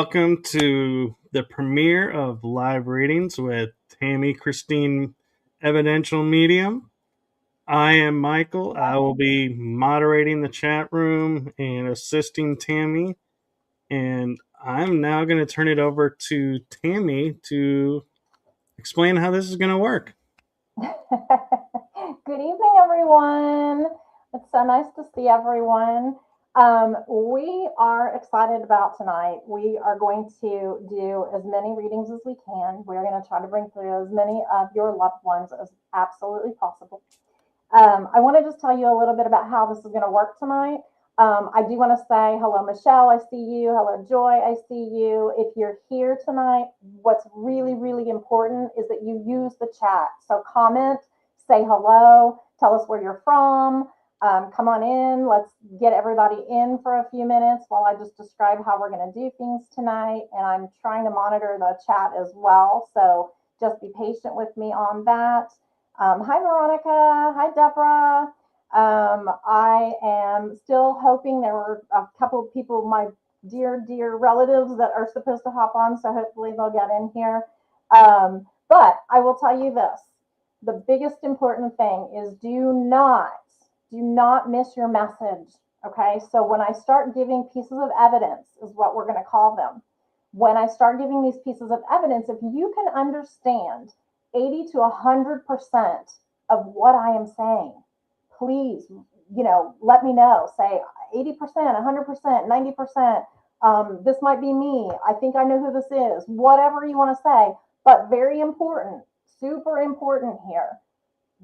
welcome to the premiere of live readings with Tammy Christine, evidential medium. I am Michael. I will be moderating the chat room and assisting Tammy. And I'm now going to turn it over to Tammy to explain how this is going to work. Good evening, everyone. It's so nice to see everyone. We are excited about tonight. We are going to do as many readings as we can. We're going to try to bring through as many of your loved ones as absolutely possible. I want to just tell you a little bit about how this is going to work tonight. I do want to say hello, Michelle. I see you. Hello, Joy. I see you. If you're here tonight, what's really, really important is that you use the chat. So comment, say hello, tell us where you're from. Come on in. Let's get everybody in for a few minutes while I just describe how we're going to do things tonight. And I'm trying to monitor the chat as well. So just be patient with me on that. Hi, Veronica. Hi, Deborah. I am still hoping there were a couple of people, my dear relatives that are supposed to hop on. So hopefully they'll get in here. But I will tell you this. The biggest important thing is do not miss your message. Okay. So when I start giving pieces of evidence is what we're going to call them. When I start giving these pieces of evidence, if you can understand 80 to 100% of what I am saying, please, let me know. Say 80%, 100%, 90%. This might be me. I think I know who this is. Whatever you want to say. But very important, super important here.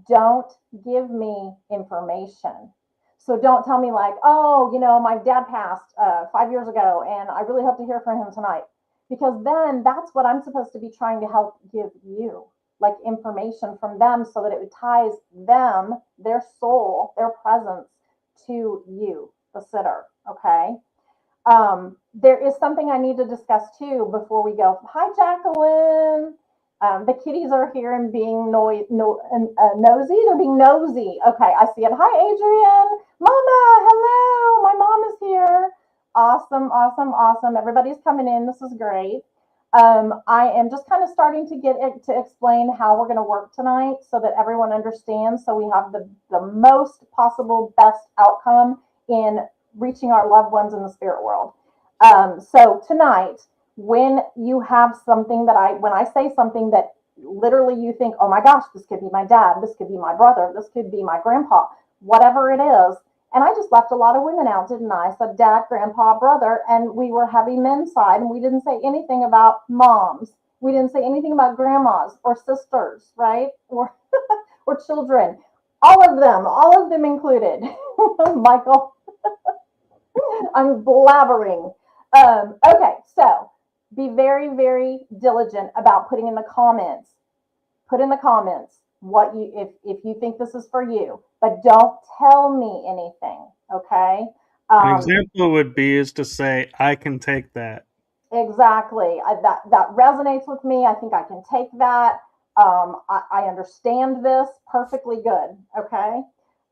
Don't give me information. So don't tell me like, oh, my dad passed 5 years ago and I really hope to hear from him tonight. Because then that's what I'm supposed to be trying to help give you, like information from them so that it ties them, their soul, their presence to you, the sitter. Okay. There is something I need to discuss too before we go. Hi, Jacqueline. The kitties are here and being nosy. They're being nosy. Okay, I see it. Hi, Adrian. Mama, hello. My mom is here. Awesome. Everybody's coming in. This is great. I am just kind of starting to get it to explain how we're going to work tonight so that everyone understands. So we have the most possible best outcome in reaching our loved ones in the spirit world. So tonight, when you have something when I say something that literally you think, oh my gosh, this could be my dad, this could be my brother, this could be my grandpa, whatever it is. And I just left a lot of women out, didn't I? I said dad, grandpa, brother, and we were heavy men's side, and we didn't say anything about moms. We didn't say anything about grandmas or sisters, right? Or children. All of them included. Michael, I'm blabbering. Okay, so be very, very diligent about putting in the comments. Put in the comments what if you think this is for you, but don't tell me anything. Okay. An example would be is to say, I can take that. Exactly. That resonates with me. I think I can take that. I understand this perfectly good. Okay.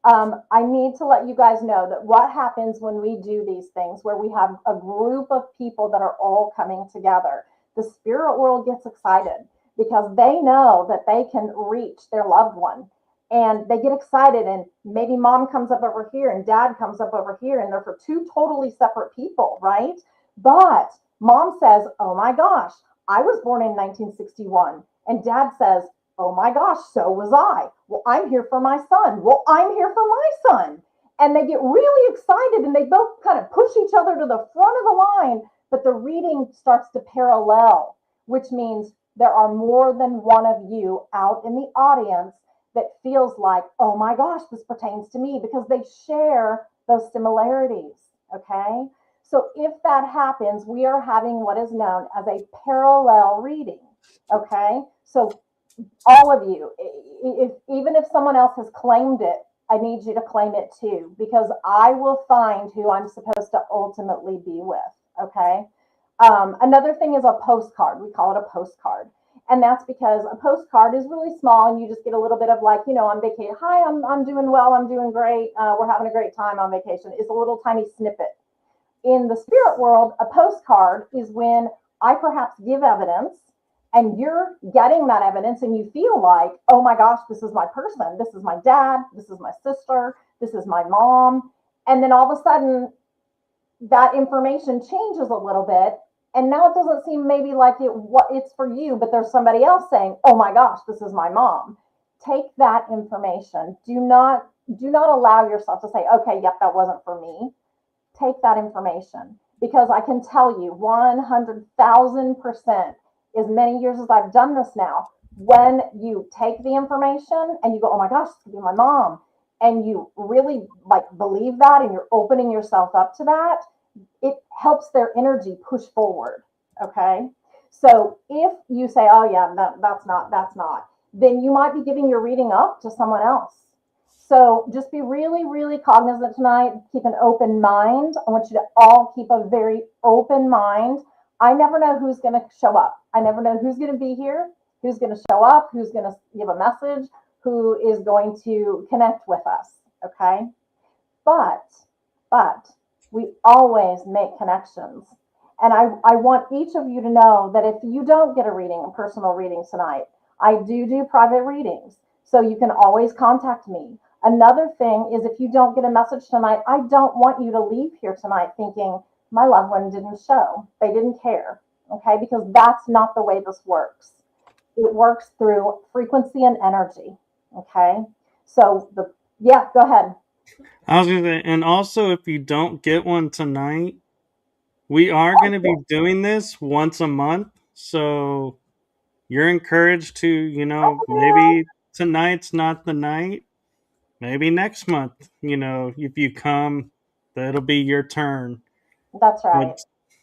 I need to let you guys know that what happens when we do these things where we have a group of people that are all coming together, the spirit world gets excited because they know that they can reach their loved one and they get excited, and maybe mom comes up over here and dad comes up over here and they're for two totally separate people, right? But mom says, oh my gosh, I was born in 1961. And dad says, oh my gosh, so was I. Well, I'm here for my son. Well, I'm here for my son. And they get really excited and they both kind of push each other to the front of the line, but the reading starts to parallel, which means there are more than one of you out in the audience that feels like, oh my gosh, this pertains to me because they share those similarities. Okay. So if that happens, we are having what is known as a parallel reading. Okay. So all of you, even if someone else has claimed it, I need you to claim it too, because I will find who I'm supposed to ultimately be with. Okay. Another thing is a postcard. We call it a postcard. And that's because a postcard is really small and you just get a little bit of like, on vacation. Hi, I'm doing well. I'm doing great. We're having a great time on vacation. It's a little tiny snippet. in the spirit world, a postcard is when I perhaps give evidence and you're getting that evidence and you feel like, oh my gosh, this is my person. This is my dad. This is my sister. This is my mom. And then all of a sudden, that information changes a little bit. And now it doesn't seem maybe like it's for you, but there's somebody else saying, oh my gosh, this is my mom. Take that information. Do not allow yourself to say, okay, yep, that wasn't for me. Take that information, because I can tell you 100,000%, as many years as I've done this now, when you take the information and you go, oh my gosh, this could be my mom, and you really like believe that and you're opening yourself up to that, it helps their energy push forward. Okay. So if you say, oh yeah, that's not, then you might be giving your reading up to someone else. So just be really, really cognizant tonight. Keep an open mind. I want you to all keep a very open mind. I never know who's going to show up. I never know who's going to be here, who's going to show up, who's going to give a message, who is going to connect with us. Okay. But we always make connections. And I want each of you to know that if you don't get a personal reading tonight, I do private readings. So you can always contact me. Another thing is, if you don't get a message tonight, I don't want you to leave here tonight thinking my loved one didn't show. They didn't care. Okay. Because that's not the way this works. It works through frequency and energy. Okay. So yeah, go ahead. I was going to say, and also if you don't get one tonight, we are going to be doing this once a month. So you're encouraged to, maybe tonight's not the night. Maybe next month, if you come, that'll be your turn. That's right. But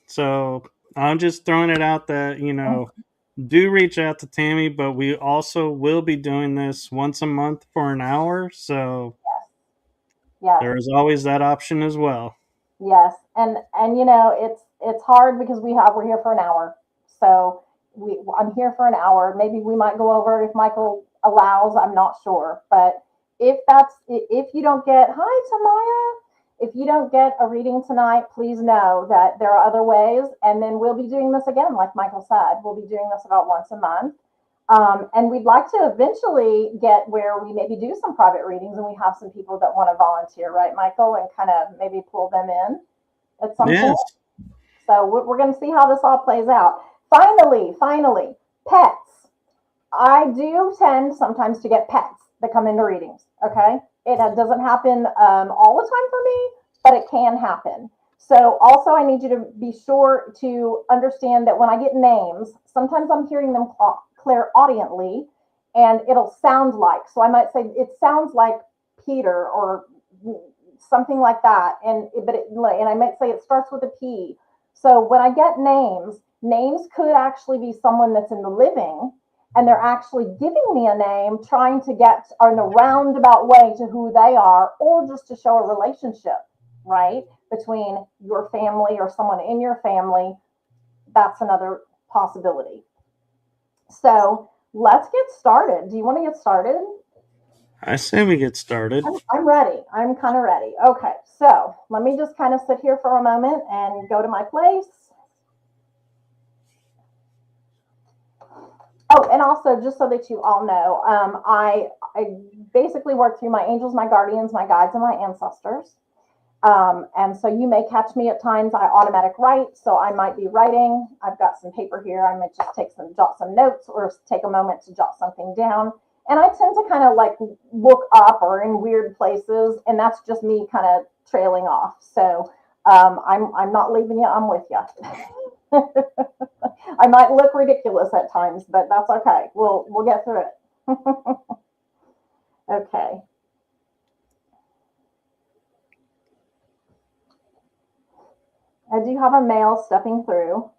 so I'm just throwing it out that, do reach out to Tammy, but we also will be doing this once a month for an hour. So Yes. there is always that option as well. Yes, and it's hard because we're here for an hour. So I'm here for an hour. Maybe we might go over if Michael allows. I'm not sure, but if you don't get hi Tamaya, if you don't get a reading tonight, please know that there are other ways. And then we'll be doing this again, like Michael said. We'll be doing this about once a month. And we'd like to eventually get where we maybe do some private readings and we have some people that want to volunteer, right, Michael, and kind of maybe pull them in at some Yes. point. So we're going to see how this all plays out. Finally, pets. I do tend sometimes to get pets that come into readings. Okay. It doesn't happen all the time for me, but it can happen. So also I need you to be sure to understand that when I get names, sometimes I'm hearing them clairaudiently and it'll sound like, so I might say it sounds like Peter or something like that. And I might say it starts with a P. So when I get names could actually be someone that's in the living and they're actually giving me a name, trying to get in a roundabout way to who they are, or just to show a relationship, right, between your family or someone in your family. That's another possibility. So let's get started. Do you want to get started? I say we get started. I'm ready. I'm kind of ready. Okay, so let me just kind of sit here for a moment and go to my place. Oh, and also, just so that you all know, I basically work through my angels, my guardians, my guides, and my ancestors. And so you may catch me at times. I automatic write, so I might be writing. I've got some paper here. I might just jot some notes, or take a moment to jot something down. And I tend to kind of like look up or in weird places, and that's just me kind of trailing off. So I'm not leaving you. I'm with you. I might look ridiculous at times, but that's okay. We'll get through it. Okay. I do have a male stepping through.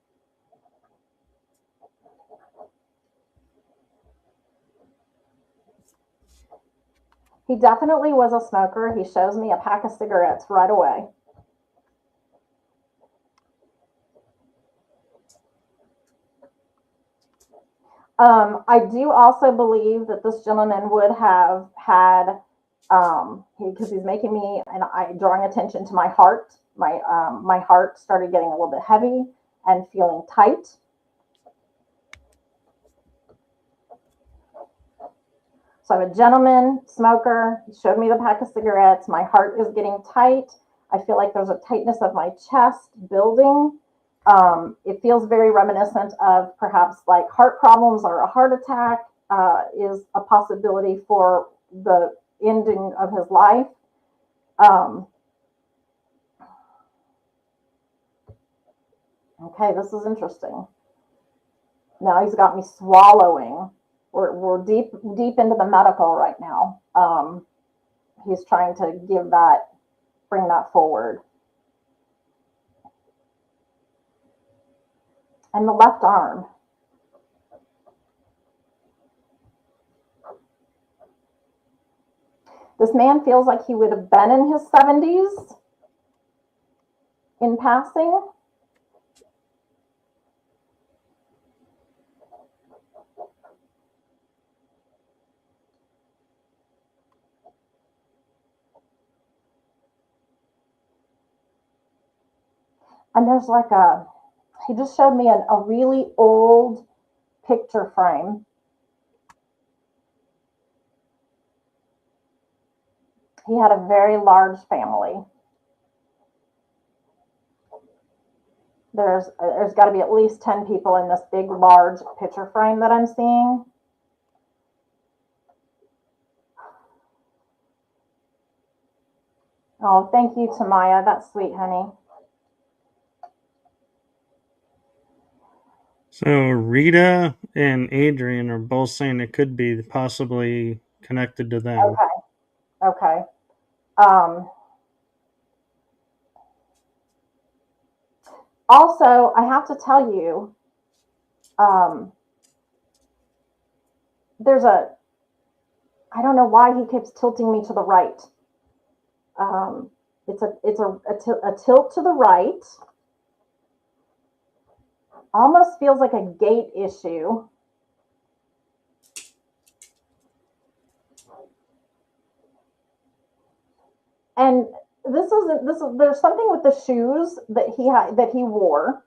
He definitely was a smoker. He shows me a pack of cigarettes right away. I do also believe that this gentleman would have had Because he's making me, and I drawing attention to my heart. My heart started getting a little bit heavy and feeling tight. So I'm a gentleman smoker. He showed me the pack of cigarettes. My heart is getting tight. I feel like there's a tightness of my chest building. It feels very reminiscent of perhaps like heart problems or a heart attack is a possibility for the ending of his life. Okay, this is interesting. Now he's got me swallowing. We're deep into the medical right now. He's trying to bring that forward. And the left arm. This man feels like he would have been in his 70s in passing. And there's like he just showed me a really old picture frame. He had a very large family. There's got to be at least 10 people in this big, large picture frame that I'm seeing. Oh, thank you, Tamaya. That's sweet, honey. So Rita and Adrian are both saying it could be possibly connected to them. Okay. Also, I have to tell you, I don't know why he keeps tilting me to the right. It's a tilt to the right. Almost feels like a gate issue. And there's something with the shoes that he wore.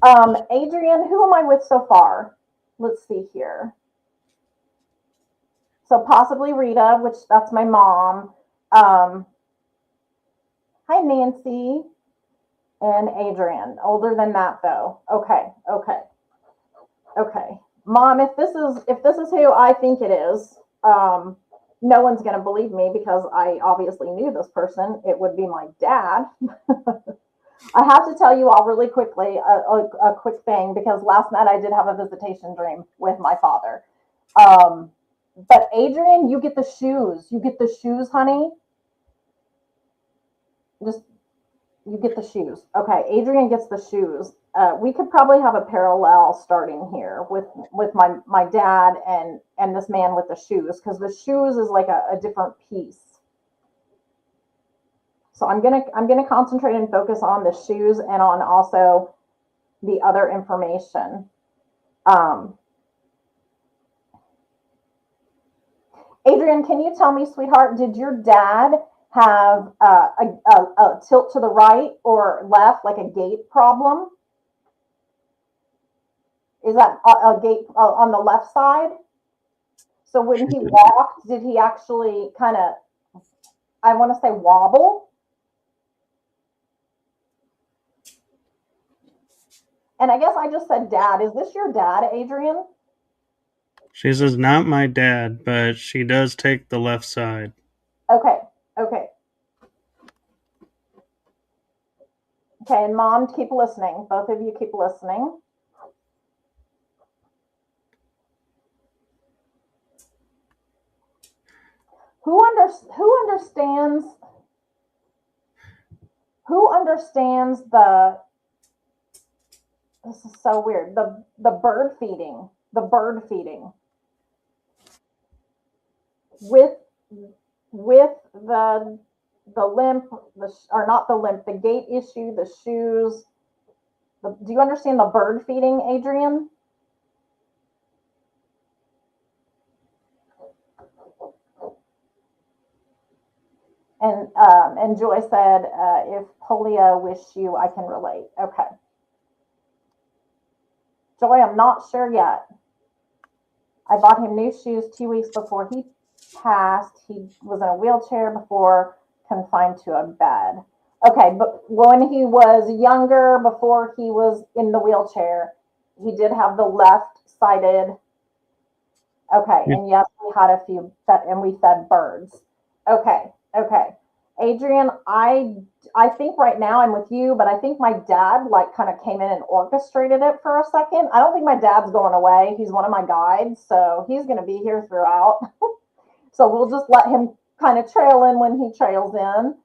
Adrian, who am I with so far? Let's see here. So possibly Rita, which that's my mom. Hi, Nancy and Adrian. Older than that though. Okay. Mom, if this is who I think it is, no one's going to believe me because I obviously knew this person. It would be my dad. I have to tell you all really quickly a quick thing because last night I did have a visitation dream with my father. But Adrian, you get the shoes. You get the shoes, honey. You get the shoes. Okay, Adrian gets the shoes. We could probably have a parallel starting here with my dad and this man with the shoes because the shoes is like a different piece. So I'm gonna concentrate and focus on the shoes and on also the other information. Adrian, can you tell me, sweetheart, did your dad have a tilt to the right or left, like a gait problem? Is that a gait on the left side? So when he walked, did he actually kind of, I want to say wobble? And I guess I just said dad. Is this your dad, Adrian? She says, not my dad, but she does take the left side. Okay. Okay, and mom, keep listening. Both of you keep listening. Who understands the, this is so weird, the bird feeding with the limp, or not the limp, the gait issue, the shoes. Do you understand the bird feeding, Adrian? And Joy said, if polio wish you, I can relate. Okay. Joy, I'm not sure yet. I bought him new shoes 2 weeks before he passed. He was in a wheelchair before, confined to a bed. Okay, but when he was younger, before he was in the wheelchair, he did have the left-sided. Okay, and yes, we had a few, and we fed birds. Okay, okay. Adrian, I think right now I'm with you, but I think my dad like kind of came in and orchestrated it for a second. I don't think my dad's going away. He's one of my guides, so he's going to be here throughout. So we'll just let him kind of trail in when he trails in.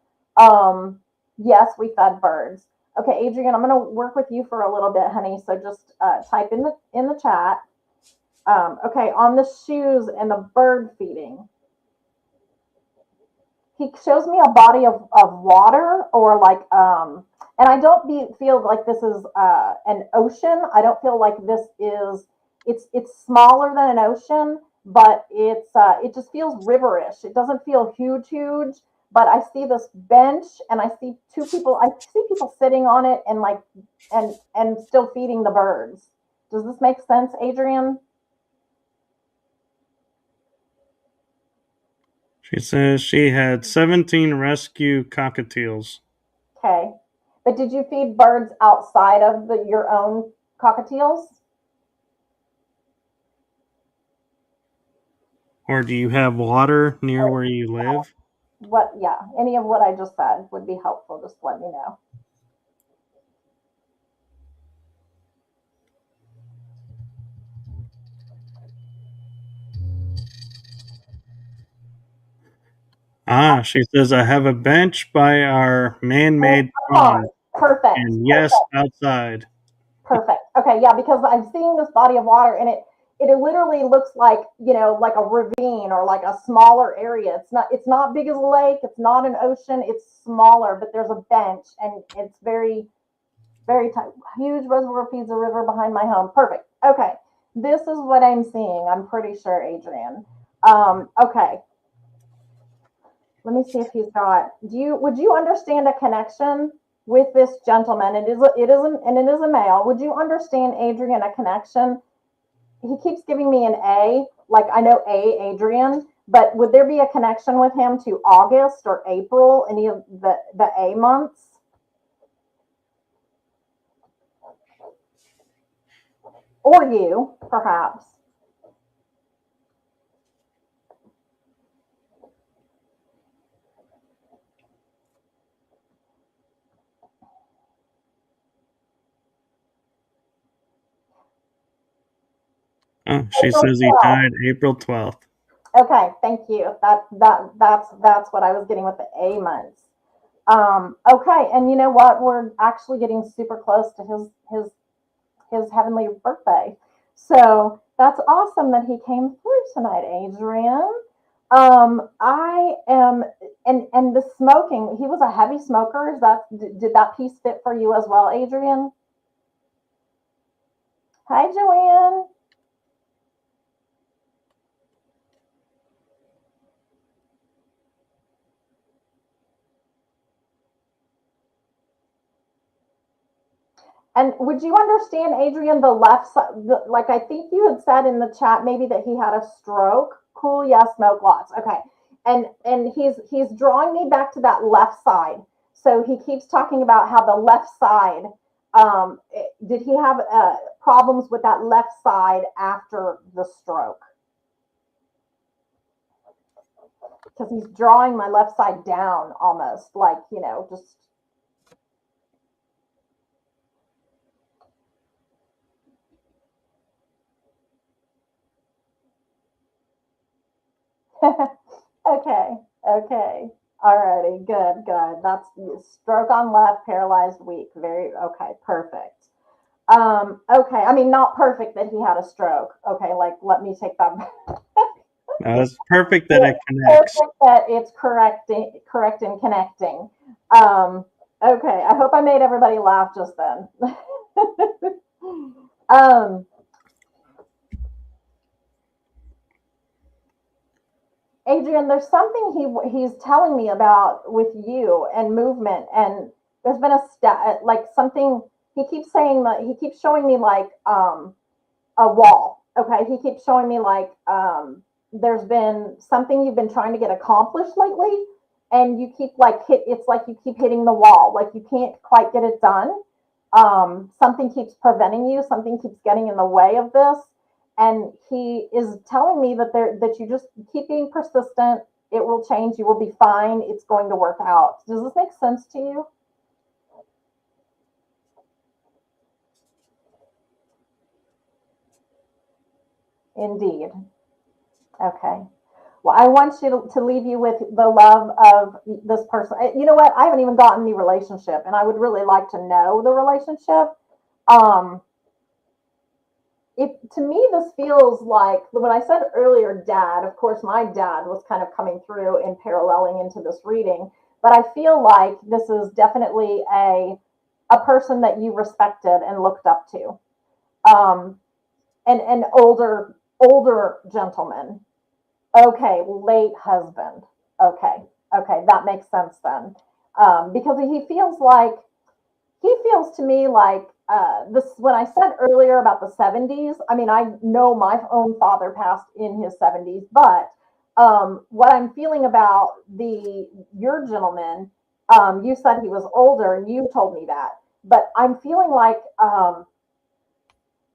Yes, we fed birds. Okay, Adrian, I'm going to work with you for a little bit, honey. So just type in the chat. Okay, on the shoes and the bird feeding. He shows me a body of water or like, and I don't feel like this is an ocean. I don't feel like this is, it's smaller than an ocean, but it just feels riverish. It doesn't feel huge, but I see this bench and I see people sitting on it and like, and still feeding the birds. Does this make sense, Adrian? She says she had 17 rescue cockatiels. Okay. But did you feed birds outside of your own cockatiels? Or do you have water near where you live? Yeah, any of what I just said would be helpful. Just let me know. She says, I have a bench by our man-made pond. Perfect. And yes, outside. Perfect. Okay, yeah, because I'm seeing this body of water and it literally looks like, like a ravine or like a smaller area. It's not big as a lake, it's not an ocean, it's smaller, but there's a bench and it's very, very tight. Huge reservoir feeds a river behind my home. Perfect. Okay. This is what I'm seeing. I'm pretty sure, Adrian. Okay. Let me see if he's got. Would you understand a connection with this gentleman? It is a male. Would you understand, Adrian, a connection? He keeps giving me an A, like I know Adrian, but would there be a connection with him to August or April, any of the A months? Or you, perhaps. Oh, she says he died April 12th. Okay, thank you. That's what I was getting with the A months. Okay, and you know what? We're actually getting super close to his heavenly birthday. So that's awesome that he came through tonight, Adrian. I am, and the smoking, he was a heavy smoker. Did that piece fit for you as well, Adrian? Hi, Joanne. And would you understand, Adrian, the left side, like I think you had said in the chat, maybe that he had a stroke. Cool, yes, smoke lots. Okay. And he's drawing me back to that left side. So he keeps talking about how the left side, did he have problems with that left side after the stroke? Because he's drawing my left side down almost like, just. Okay. Okay. Alrighty. Good. Good. That's stroke on left, paralyzed, weak. Very okay. Perfect. Okay. I mean, not perfect that he had a stroke. Okay. Like, let me take that back. No, it's perfect that it connects. Perfect that it's correct and connecting. Okay. I hope I made everybody laugh just then. Adrian, there's something he's telling me about with you and movement, and there's been a like something he keeps saying that he keeps showing me like a wall. Okay, he keeps showing me like there's been something you've been trying to get accomplished lately, and you keep like it's like you keep hitting the wall, like you can't quite get it done. Something keeps preventing you, something keeps getting in the way of this, and he is telling me that that you just keep being persistent. It will change. You will be fine. It's going to work out. Does this make sense to you? Indeed. Okay. Well, I want you to leave you with the love of this person. You know what? I haven't even gotten the relationship, and I would really like to know the relationship. Um, if to me this feels like when I said earlier, dad. Of course, my dad was kind of coming through and paralleling into this reading, but I feel like this is definitely a person that you respected and looked up to. Um, an older gentleman. Okay, late husband. Okay, okay, that makes sense then. Because he feels to me like this. When I said earlier about the 70s, I mean I know my own father passed in his 70s, but what I'm feeling about the your gentleman, you said he was older, and you told me that, but I'm feeling like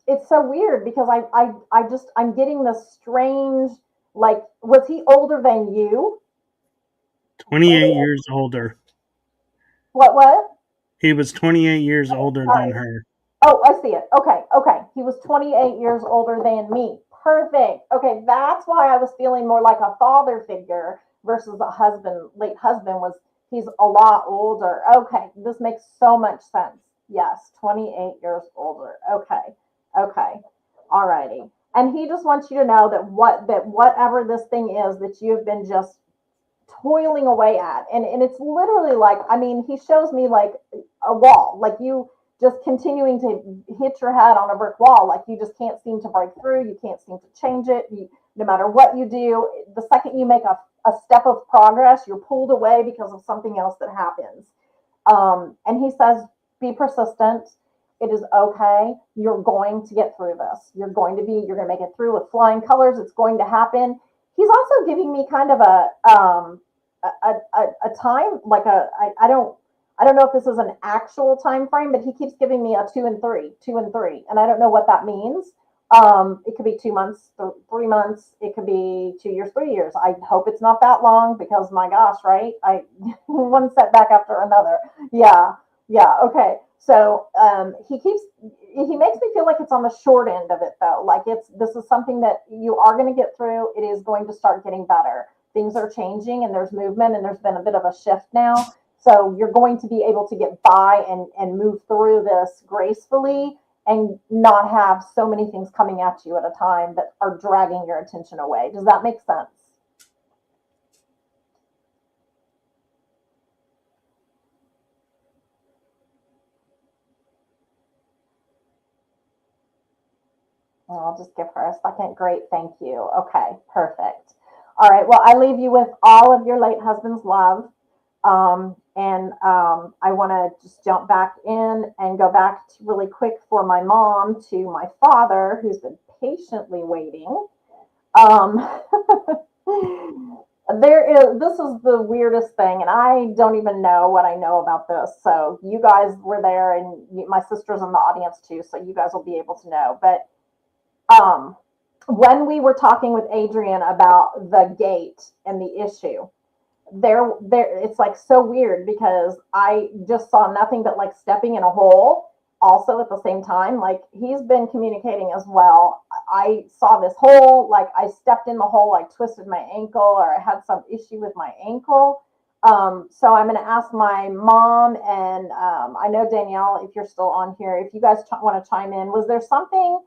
it's so weird because I'm getting this strange, like, was he older than you? 28 years older. What? He was 28 years older All than right. her. Oh, I see it. Okay, okay. He was 28 years older than me. Perfect. Okay, that's why I was feeling more like a father figure versus a husband. Late husband was, he's a lot older. Okay, this makes so much sense. Yes, 28 years older. Okay, okay. All righty. And he just wants you to know that whatever this thing is that you have been just toiling away at, and it's literally like, I mean, he shows me like a wall, like you just continuing to hit your head on a brick wall, like you just can't seem to break through, you can't seem to change it. No matter what you do, the second you make a step of progress, you're pulled away because of something else that happens. And he says, be persistent. It is okay. You're going to get through this. You're going to make it through with flying colors. It's going to happen. He's also giving me kind of a time, like I don't know if this is an actual time frame, but he keeps giving me a 2 and 3, and I don't know what that means. It could be 2 months, 3 months. It could be 2 years, 3 years. I hope it's not that long because my gosh, right? I one setback after another. Yeah, yeah. Okay. So he makes me feel like it's on the short end of it though. Like this is something that you are going to get through. It is going to start getting better. Things are changing and there's movement and there's been a bit of a shift now. So you're going to be able to get by and move through this gracefully and not have so many things coming at you at a time that are dragging your attention away. Does that make sense? I'll just give her a second. Great, thank you. Okay, perfect. All right, well, I leave you with all of your late husband's love. I want to just jump back in and go back to really quick for my mom to my father, who's been patiently waiting. Um, this is the weirdest thing, and I don't even know what I know about this. So you guys were there, and my sister's in the audience too, so you guys will be able to know. But um, when we were talking with Adrian about the gate and the issue, there it's like so weird because I just saw nothing but like stepping in a hole also at the same time. Like he's been communicating as well. I saw this hole, like I stepped in the hole, I twisted my ankle or I had some issue with my ankle. So I'm going to ask my mom and I know Danielle, if you're still on here, if you guys want to chime in, was there something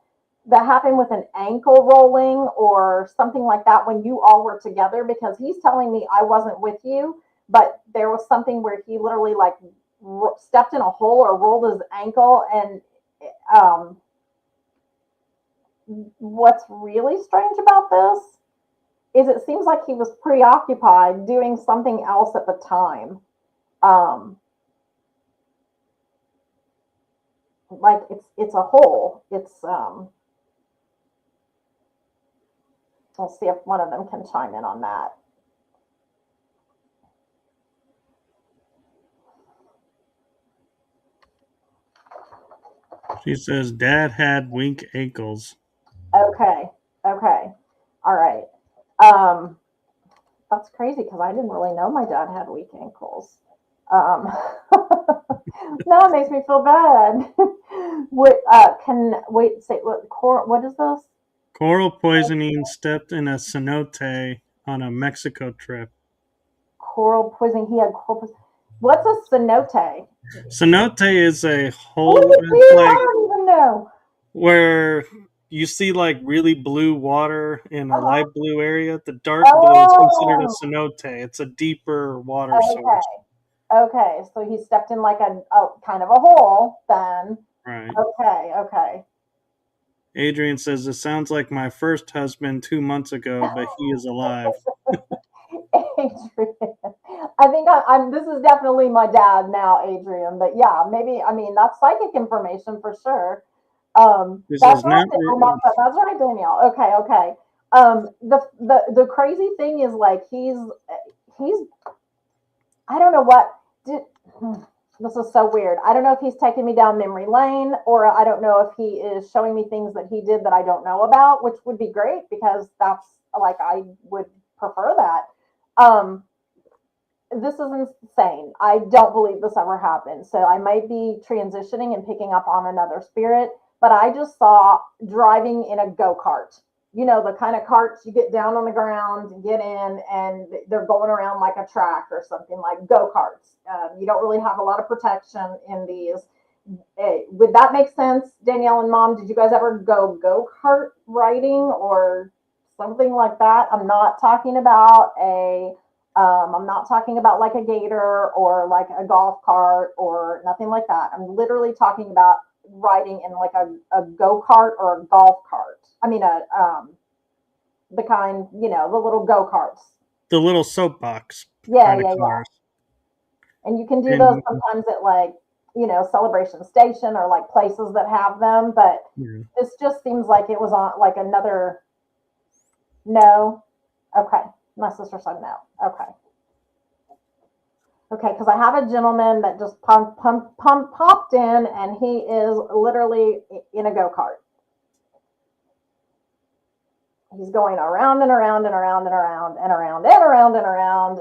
that happened with an ankle rolling or something like that when you all were together? Because he's telling me I wasn't with you, but there was something where he literally like stepped in a hole or rolled his ankle. And what's really strange about this is it seems like he was preoccupied doing something else at the time. Um, like it's a hole. We'll see if one of them can chime in on that. She says Dad had weak ankles. Okay. Okay. All right. Um, that's crazy because I didn't really know my dad had weak ankles. Um, now it makes me feel bad. What can wait? Say what is this? Coral poisoning stepped in a cenote on a Mexico trip. Coral poisoning. He had coral poisoning. What's a cenote? Cenote is a Look hole. at It's you! I like don't even know. where you see like really blue water in a Uh-huh. light blue area. The dark blue is considered a Oh, cenote. It's a deeper water source. okay. Okay. So he stepped in like a kind of a hole then. Right. Okay. Okay. Adrian says, "It sounds like my first husband 2 months ago, but he is alive." Adrian. I think I'm. This is definitely my dad now, Adrian. But yeah, maybe. I mean, that's psychic information for sure. This That's is not. right. Oh, that's right, Danielle. Okay, okay. The crazy thing is like he's. I don't know what did. This is so weird. I don't know if he's taking me down memory lane or I don't know if he is showing me things that he did that I don't know about, which would be great because that's like I would prefer that. Um, this is insane. I don't believe this ever happened. So I might be transitioning and picking up on another spirit, but I just saw driving in a go kart. You know, the kind of carts you get down on the ground and get in, and they're going around like a track or something like go karts. You don't really have a lot of protection in these. Would that make sense, Danielle and Mom? Did you guys ever go kart riding or something like that? I'm not talking about like a gator or like a golf cart or nothing like that. I'm literally talking about riding in like a go kart or a golf cart. I mean, the kind, the little go karts. The little soapbox Yeah, kind of yeah, yeah. cars. And you can do those And sometimes at like, Celebration Station or like places that have them. But yeah. this just seems like it was on like another no. Okay. My sister said no. Okay. Okay, because I have a gentleman that just popped in, and he is literally in a go kart. He's going around and around and around and around and around and around and around,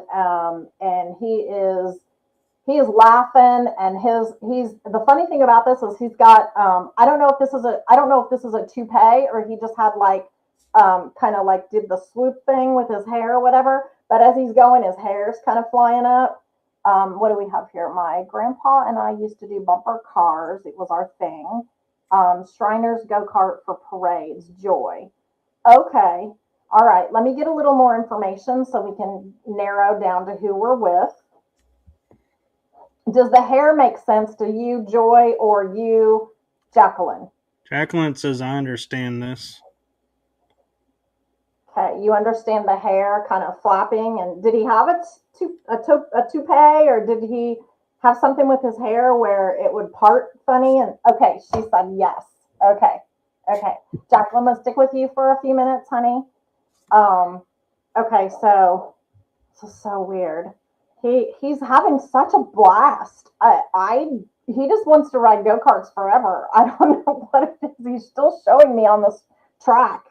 and he is laughing, and he's the funny thing about this is he's got I don't know if this is a toupee or he just had like kind of like did the swoop thing with his hair or whatever. But as he's going, his hair's kind of flying up. What do we have here? My grandpa and I used to do bumper cars. It was our thing. Shriners go kart for parades. Joy. Okay. All right. Let me get a little more information so we can narrow down to who we're with. Does the hair make sense to you, Joy, or you, Jacqueline? Jacqueline says, "I understand this." Okay, you understand the hair kind of flapping, and did he have a toupee, or did he have something with his hair where it would part funny? And okay, she said yes. Okay, okay, Jacqueline, let's stick with you for a few minutes, honey. Um, okay, so weird. He's having such a blast. He just wants to ride go karts forever. I don't know what it is. He's still showing me on this track.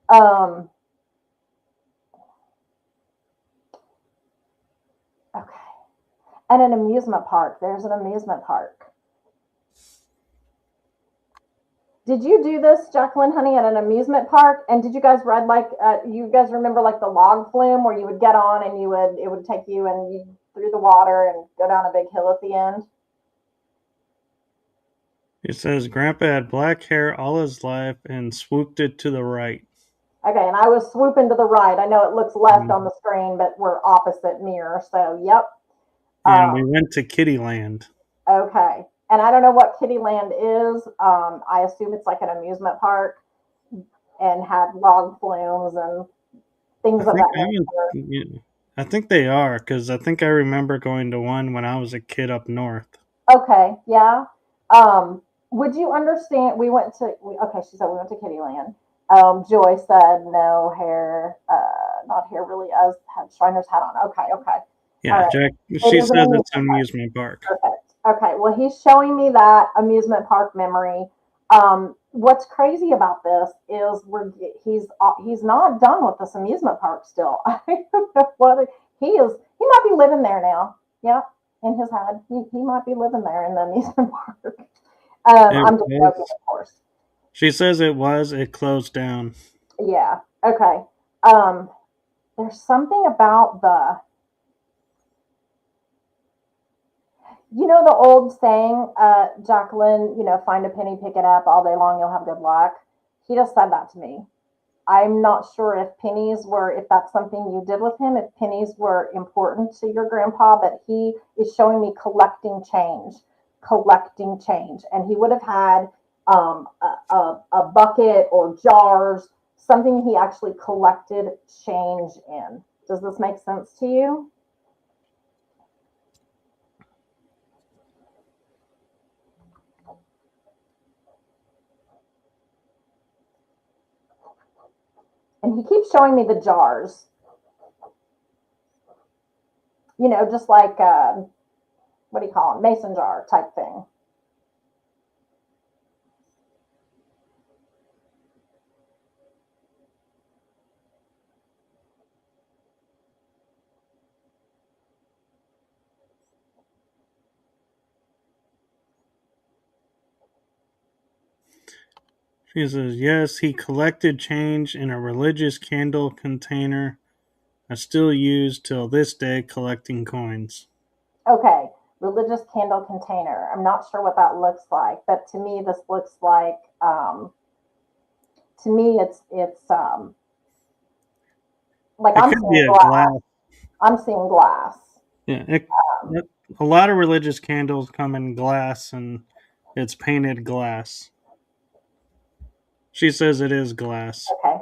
Um, okay. And an amusement park. There's an amusement park. Did you do this, Jacqueline, honey, at an amusement park? And did you guys ride like you guys remember like the log flume where you would get on and it would take you and you through the water and go down a big hill at the end? It says Grandpa had black hair all his life and swooped it to the right. Okay, and I was swooping to the right. I know it looks left on Mhm. the screen, but we're opposite mirror. So, yep. And Um, we went to Kittyland. okay. And I don't know what Kittyland is. I assume it's like an amusement park and had log flumes and things of that nature. I think they are, because I think I remember going to one when I was a kid up north. Okay, yeah. Um, would you understand? Okay, she said we went to Kittyland. Joy said no hair, not hair really, as had Shriner's hat on. Okay, okay. All Yeah, right. Jack. It She is an says it's an amusement park. amusement park. Perfect. Okay, well, he's showing me that amusement park memory. What's crazy about this is he's not done with this amusement park still. I don't know what he might be living there now. Yeah, in his head, he might be living there in the amusement park. It I'm just joking, was. of course. She says it was. It closed down. Yeah. Okay. Um, there's something about the old saying, Jacqueline, find a penny, pick it up all day long, you'll have good luck. He just said that to me. I'm not sure if that's something you did with him, if pennies were important to your grandpa, but he is showing me collecting change. And he would have had a bucket or jars, something he actually collected change in. Does this make sense to you? And he keeps showing me the jars, just like, what do you call them? Mason jar type thing. She says, yes, he collected change in a religious candle container. I still use till this day collecting coins. Okay, religious candle container. I'm not sure what that looks like, but to me, this looks like, to me, it's like It I'm could be seeing a glass. glass. I'm seeing glass. Yeah, Um, a lot of religious candles come in glass, and it's painted glass. She says it is glass. okay,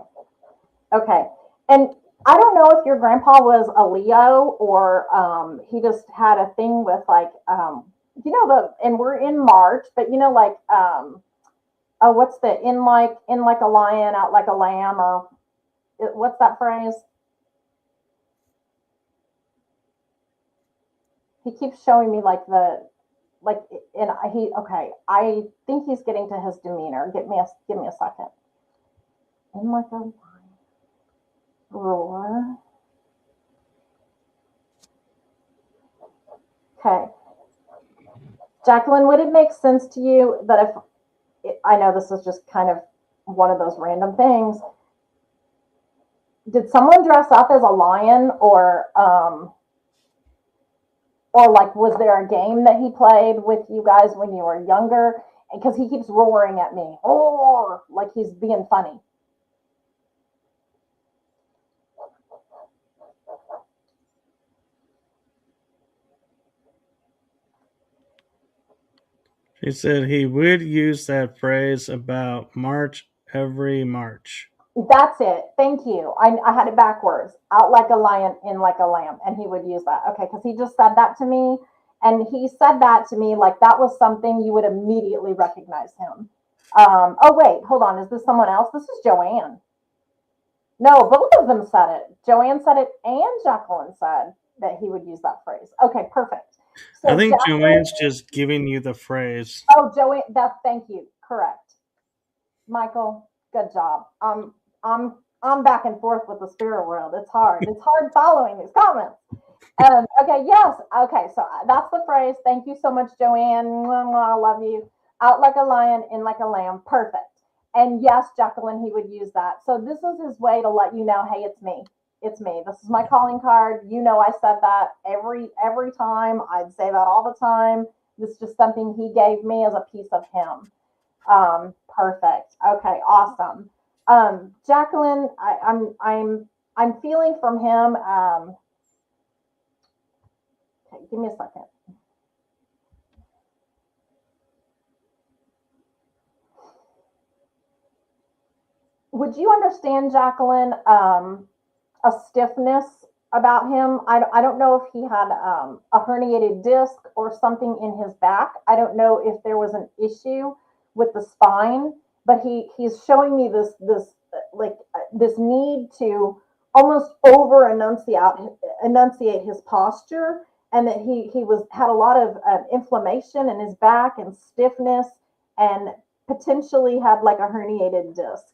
okay, and I don't know if your grandpa was a Leo or he just had a thing with like, and we're in March, but like, oh, what's the in like a lion, out like a lamb, or what's that phrase? He keeps showing me like, and he okay. I think he's getting to his demeanor. Give me a second. In like a roar. Okay, Jacqueline, would it make sense to you that if I know this is just kind of one of those random things? Did someone dress up as a lion, or like, was there a game that he played with you guys when you were younger? Because he keeps roaring at me, oh, like he's being funny. She said he would use that phrase about March every March. That's it. Thank you. I had it backwards. Out like a lion, in like a lamb. And he would use that. Okay. Because he just said that to me. And he said that to me like that was something you would immediately recognize him. Oh, wait. Hold on. Is this someone else? This is Joanne. No, both of them said it. Joanne said it and Jacqueline said that he would use that phrase. Okay. Perfect. I So, think Jacqueline, Joanne's just giving you the phrase. oh, Joanne, thank you. Correct. Michael, good job. I'm back and forth with the spirit world. It's hard. It's hard following these comments. Okay, yes. Okay, so that's the phrase. Thank you so much, Joanne. I love you. Out like a lion, in like a lamb. Perfect. And yes, Jacqueline, he would use that. So this is his way to let you know, hey, it's me. It's me. This is my calling card. I said that every time. I'd say that all the time. This is just something he gave me as a piece of him. Perfect. Okay, awesome. Jacqueline, I'm feeling from him. Okay, give me a second. Would you understand, Jacqueline? a stiffness about him. I don't know if he had a herniated disc or something in his back. I don't know if there was an issue with the spine, but he's showing me this need to almost over enunciate his posture, and that he was had a lot of inflammation in his back and stiffness, and potentially had like a herniated disc.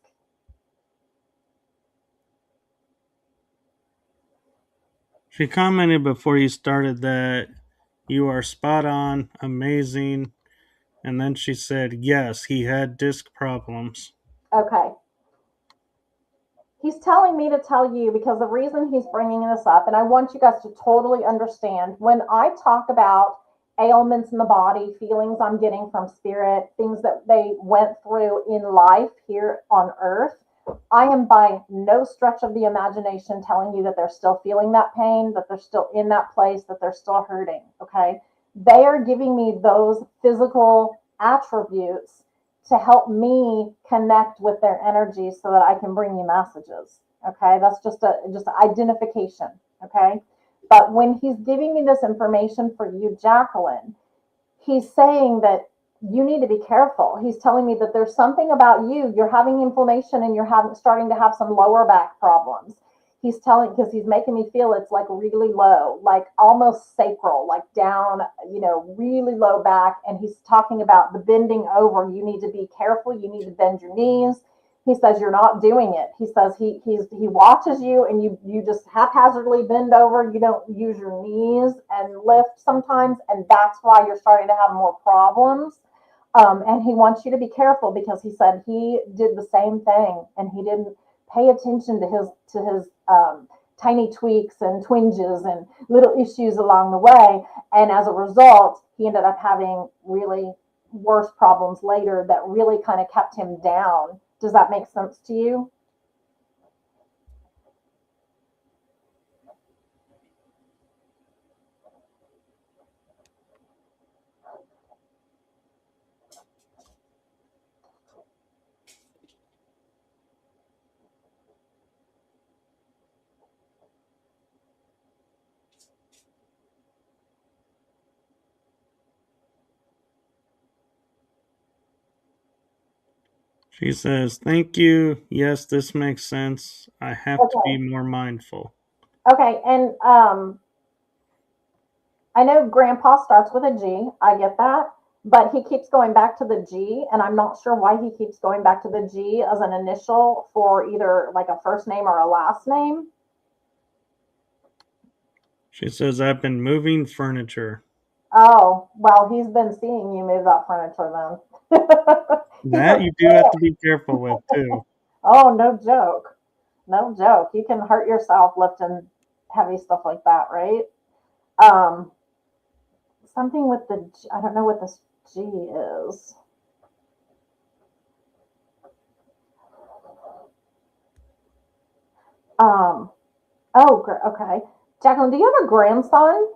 She commented before you started that you are spot on, amazing, and then she said, yes, he had disc problems. Okay. He's telling me to tell you because the reason he's bringing this up, and I want you guys to totally understand, when I talk about ailments in the body, feelings I'm getting from spirit, things that they went through in life here on earth, I am by no stretch of the imagination telling you that they're still feeling that pain, that they're still in that place, that they're still hurting. Okay. They are giving me those physical attributes to help me connect with their energy so that I can bring you messages. Okay. That's just identification. Okay. But when he's giving me this information for you, Jacqueline, he's saying that you need to be careful. He's telling me that there's something about you. You're having inflammation and you're starting to have some lower back problems. Because he's making me feel it's like really low, like almost sacral, like down, really low back. And he's talking about the bending over. You need to be careful. You need to bend your knees. He says you're not doing it. He says he watches you and you just haphazardly bend over. You don't use your knees and lift sometimes, and that's why you're starting to have more problems. And he wants you to be careful because he said he did the same thing and he didn't pay attention to his tiny tweaks and twinges and little issues along the way. And as a result, he ended up having really worse problems later that really kind of kept him down. Does that make sense to you? She says, thank you. Yes, this makes sense. I have to be Okay. more mindful. Okay. And I know grandpa starts with a G. I get that. But he keeps going back to the G, and I'm not sure why he keeps going back to the G as an initial for either like a first name or a last name. She says, I've been moving furniture. Oh, well, he's been seeing you move that furniture then. He's That a you do have to be careful with, too. Oh, no joke. No joke. You can hurt yourself lifting heavy stuff like that, right? Um, something with the I don't know what this G is. Um, oh, okay. Jacqueline, do you have a grandson?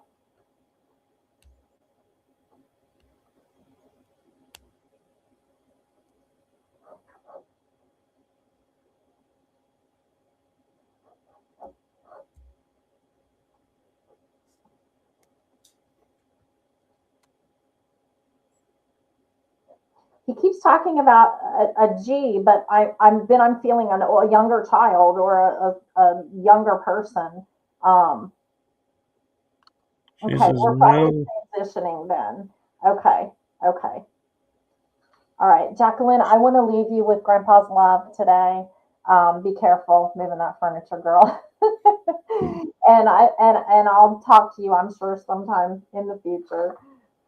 He keeps talking about a G, but I'm feeling a younger child or a younger person. Um, She okay, says, we're probably no. transitioning then. Okay, okay. All right, Jacqueline, I want to leave you with Grandpa's love today. Be careful moving that furniture, girl. And I'll talk to you, I'm sure, sometime in the future.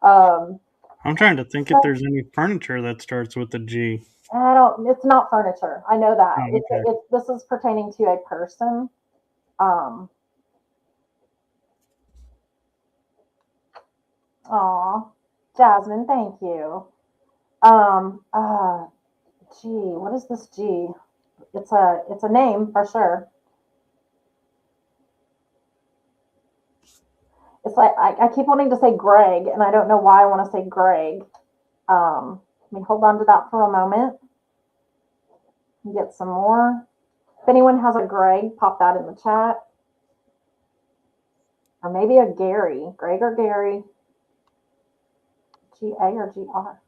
Um, I'm trying to think if there's any furniture that starts with a G. I don't. It's not furniture. I know that. Oh, okay. This is pertaining to a person. Um. Aw, Jasmine, thank you. Um. Uh. G. What is this G? It's a name for sure. It's like I keep wanting to say Greg, and I don't know why I want to say Greg. Let me hold on to that for a moment and get some more. If anyone has a Greg, pop that in the chat. Or maybe a Gary. Greg or Gary. G-A or G-R.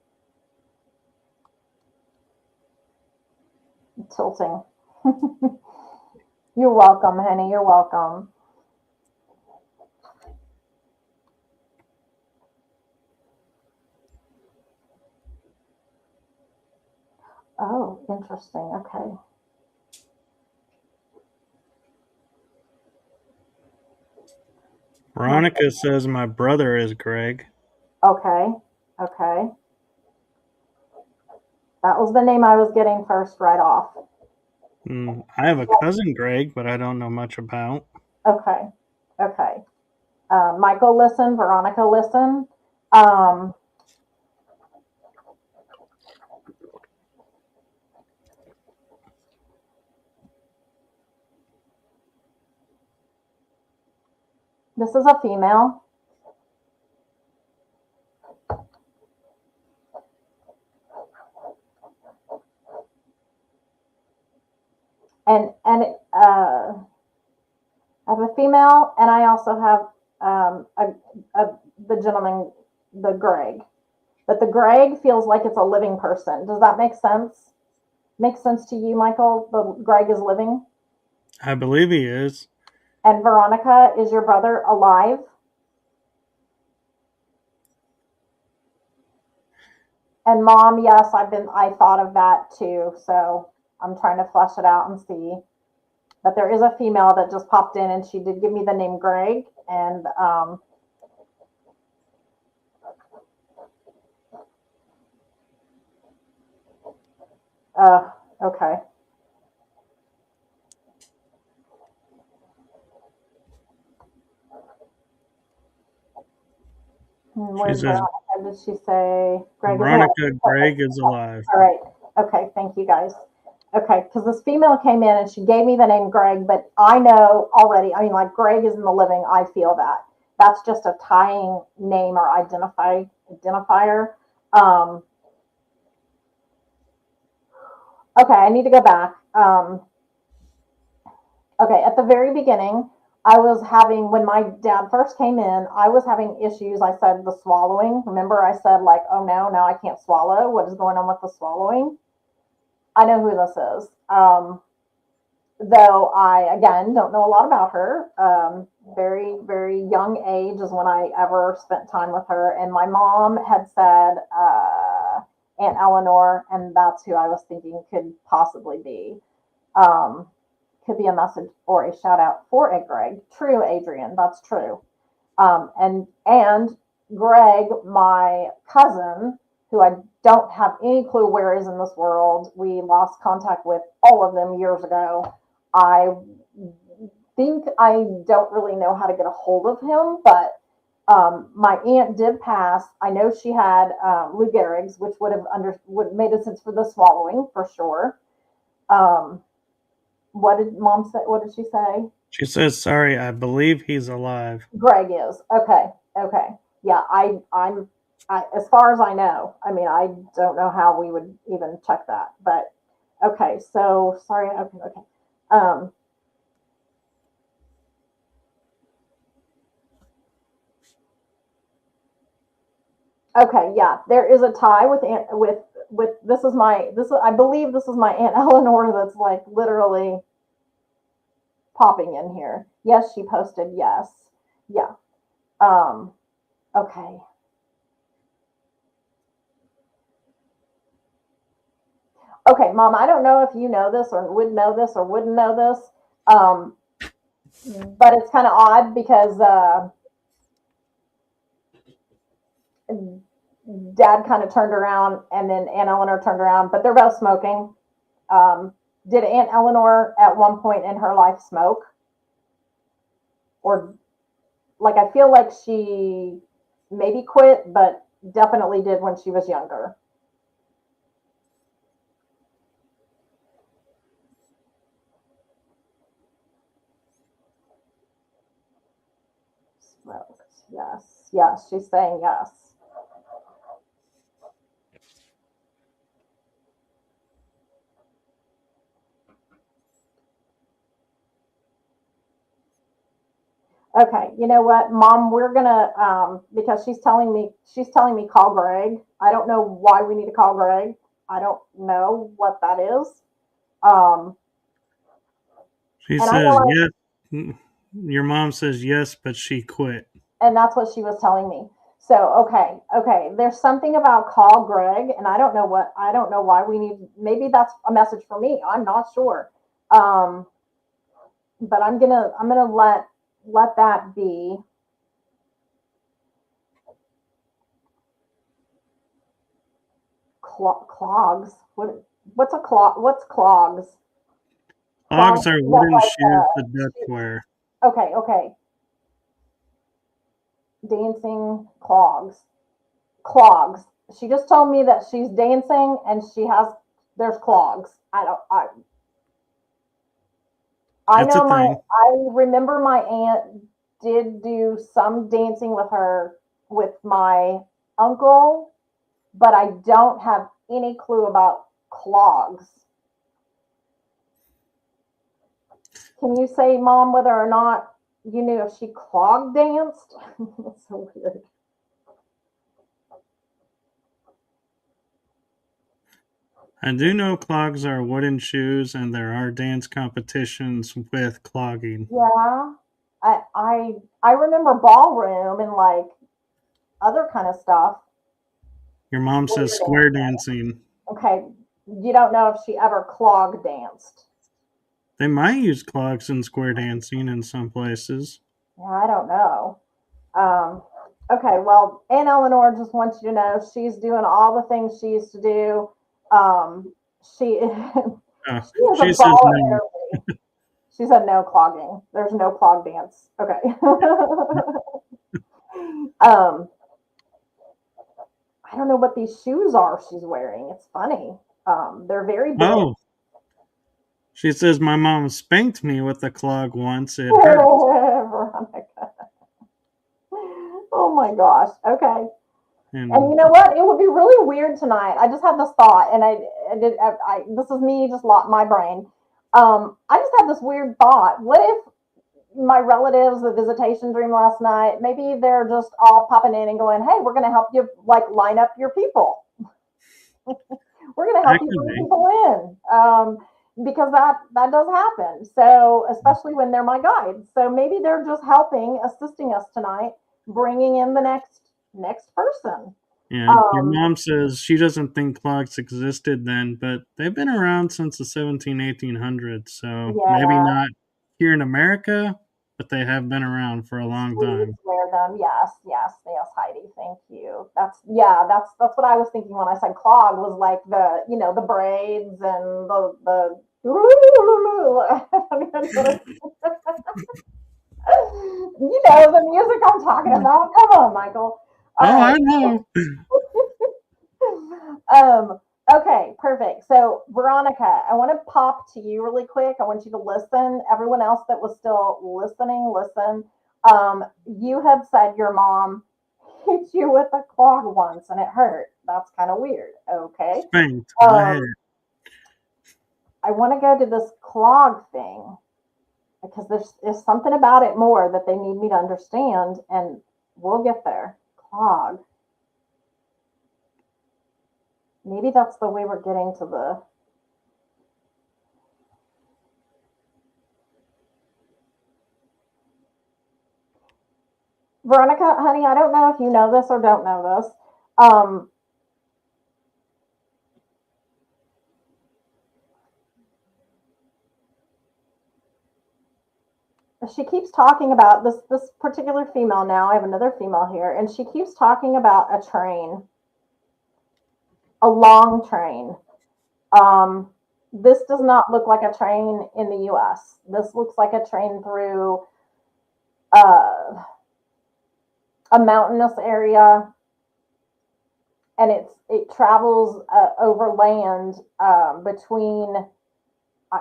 I'm tilting. You're welcome, honey. You're welcome. Oh, interesting. Okay. Veronica says my brother is Greg. Okay. Okay. That was the name I was getting first right off. I have a cousin Greg, but I don't know much about. Okay. Okay. Michael, listen. Veronica, listen. This is a female. And I have a female, and I also have the gentleman, the Greg. But the Greg feels like it's a living person. Does that make sense? Make sense to you, Michael? The Greg is living? I believe he is. And Veronica, is your brother alive? And Mom, yes, I thought of that too. So I'm trying to flesh it out and see. But there is a female that just popped in, and she did give me the name Greg. And okay. She says Did she say Greg is alive? Veronica Greg is alive. All right. Okay. Thank you, guys. Okay, because this female came in and she gave me the name Greg, but I know already. I mean, like Greg is in the living. I feel that. That's just a tying name or identifier. Okay, I need to go back. Okay, at the very beginning, I was having, when my dad first came in, I was having issues. I said the swallowing. Remember, I said, like, oh no, now I can't swallow. What is going on with the swallowing? I know who this is. Though I, again, don't know a lot about her. Very, very young age is when I ever spent time with her. And my mom had said Aunt Eleanor, and that's who I was thinking could possibly be. Could be a message or a shout out for a Greg. True, Adrian, that's true. And Greg, my cousin, who I don't have any clue where is in this world. We lost contact with all of them years ago. I think I don't really know how to get a hold of him, but my aunt did pass. I know she had Lou Gehrig's, which would have made a sense for the swallowing for sure. What did Mom say? What did she say? She says, "Sorry, I believe he's alive." Greg is okay. Okay, yeah. As far as I know. I mean, I don't know how we would even check that, but okay. So sorry. Okay. Okay. Okay, yeah, there is a tie with I believe this is my Aunt Eleanor that's like literally popping in here. Yes, she posted yes. Yeah. Okay. Okay, Mom, I don't know if you know this or would know this or wouldn't know this. But it's kind of odd because Dad kind of turned around and then Aunt Eleanor turned around, but they're both smoking. Did Aunt Eleanor at one point in her life smoke? Or like I feel like she maybe quit, but definitely did when she was younger. Smoked. Yes. Yes. She's saying yes. Okay, you know what, Mom? We're gonna because she's telling me call Greg. I don't know why we need to call Greg. I don't know what that is. Um, She and I says know yes. Your mom says yes, but she quit. and that's what she was telling me. So okay, there's something about call Greg, and I don't know why we need. Maybe that's a message for me. I'm not sure. Um, but I'm gonna let that be. Clogs. What's a clog? What's clogs? Clogs Clogs are that wooden shoes the ducks wear. okay. Dancing clogs. Clogs. She just told me that she's dancing and there's clogs. I It's a know thing. I remember my aunt did do some dancing with my uncle, but I don't have any clue about clogs. Can you say, Mom, whether or not you knew if she clog danced? That's so weird. I do know clogs are wooden shoes, and there are dance competitions with clogging. Yeah. I remember ballroom and like other kind of stuff. Your mom says Square square dance. dancing. Okay. You don't know if she ever clog danced. They might use clogs in square dancing in some places. Yeah, I don't know. Um, okay, well, Aunt Eleanor just wants you to know she's doing all the things she used to do. She Oh, she is a she says ball of no. energy. She said no clogging. There's no clog dance. Okay. um, I don't know what these shoes are she's wearing. It's funny. They're very big. Oh, she says my mom spanked me with a clog once. It hurt. Veronica. Oh my gosh. Okay. And And you know what? It would be really weird tonight. I just had this thought, and this is me just locked my brain. I just had this weird thought. What if my relatives, the visitation dream last night, maybe they're just all popping in and going, "Hey, we're going to help you like line up your people. We're going to help that you could bring be. people in." Because that does happen. So especially when they're my guides. So maybe they're just assisting us tonight, bringing in the next person. Yeah, your Um, mom says she doesn't think clogs existed then, but they've been around since the 1800s, so maybe yeah, not here in America, but they have been around for a long please time. wear them. Yes, Heidi. Thank you. That's what I was thinking when I said clog was like the braids and the. The music I'm talking about. Come on, Michael. All Oh, right. I know. Um, okay, perfect. So, Veronica, I want to pop to you really quick. I want you to listen. Everyone else that was still listening, listen. You had said your mom hit you with a clog once and it hurt. That's kind of weird. Okay. Spanked my head. Um, I want to go to this clog thing because there's something about it more that they need me to understand, and we'll get there. Clog. Maybe that's the way we're getting to the. Veronica, honey, I don't know if you know this or don't know this. Um, she keeps talking about this particular female now. I have another female here, and she keeps talking about a train, a long train. Um, this does not look like a train in the U.S. This looks like a train through uh, a mountainous area, and it travels over land between.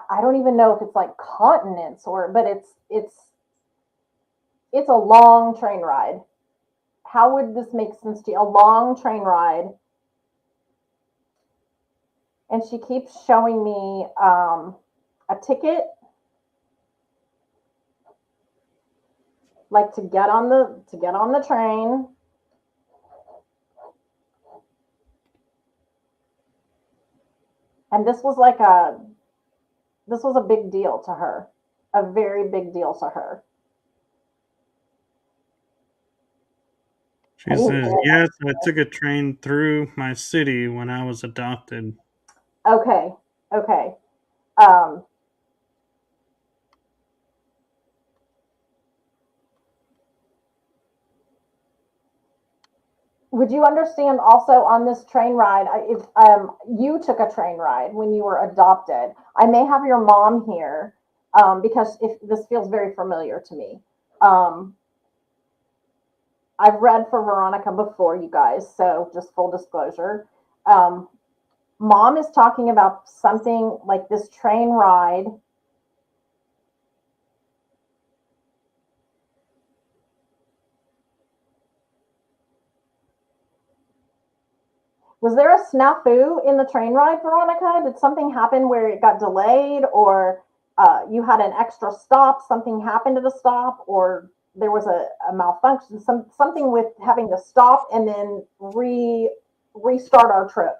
I don't even know if it's like continents but it's a long train ride. How would this make sense to you? A long train ride. And she keeps showing me a ticket. like to get on the train. And this was a big deal to her, a very big deal to her. She says, yes, I took a train through my city when I was adopted. Okay, okay. Um, would you understand also on this train ride, if you took a train ride when you were adopted, I may have your mom here because if this feels very familiar to me. I've read for Veronica before, you guys, so just full disclosure. Um, Mom is talking about something like this train ride. Was there a snafu in the train ride, Veronica? Did something happen where it got delayed, or you had an extra stop? Something happened to the stop, or there was a malfunction? Something with having to stop and then restart our trip.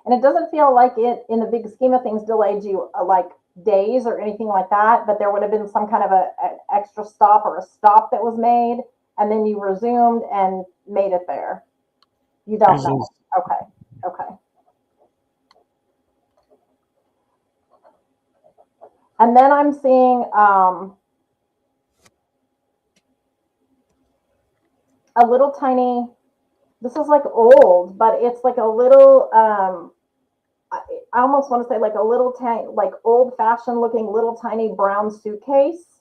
And it doesn't feel like it, in the big scheme of things, delayed you like days or anything like that. But there would have been some kind of an extra stop or a stop that was made, and then you resumed and made it there. You don't know. Okay. Okay. And then I'm seeing a little tiny. This is like old, but it's like a little. I almost want to say like a little tiny, like old fashioned looking little tiny brown suitcase.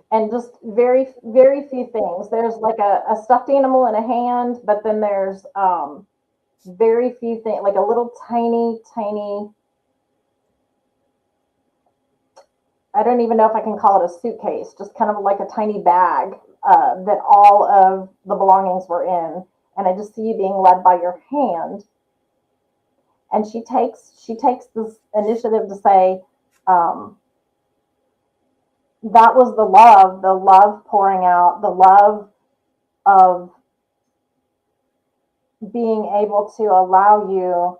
And just very, very few things. There's like a stuffed animal in a hand, but then there's very few things, like a little tiny, tiny. I don't even know if I can call it a suitcase, just kind of like a tiny bag that all of the belongings were in. And I just see you being led by your hand. And she takes this initiative to say, that was the love pouring out, the love of being able to allow you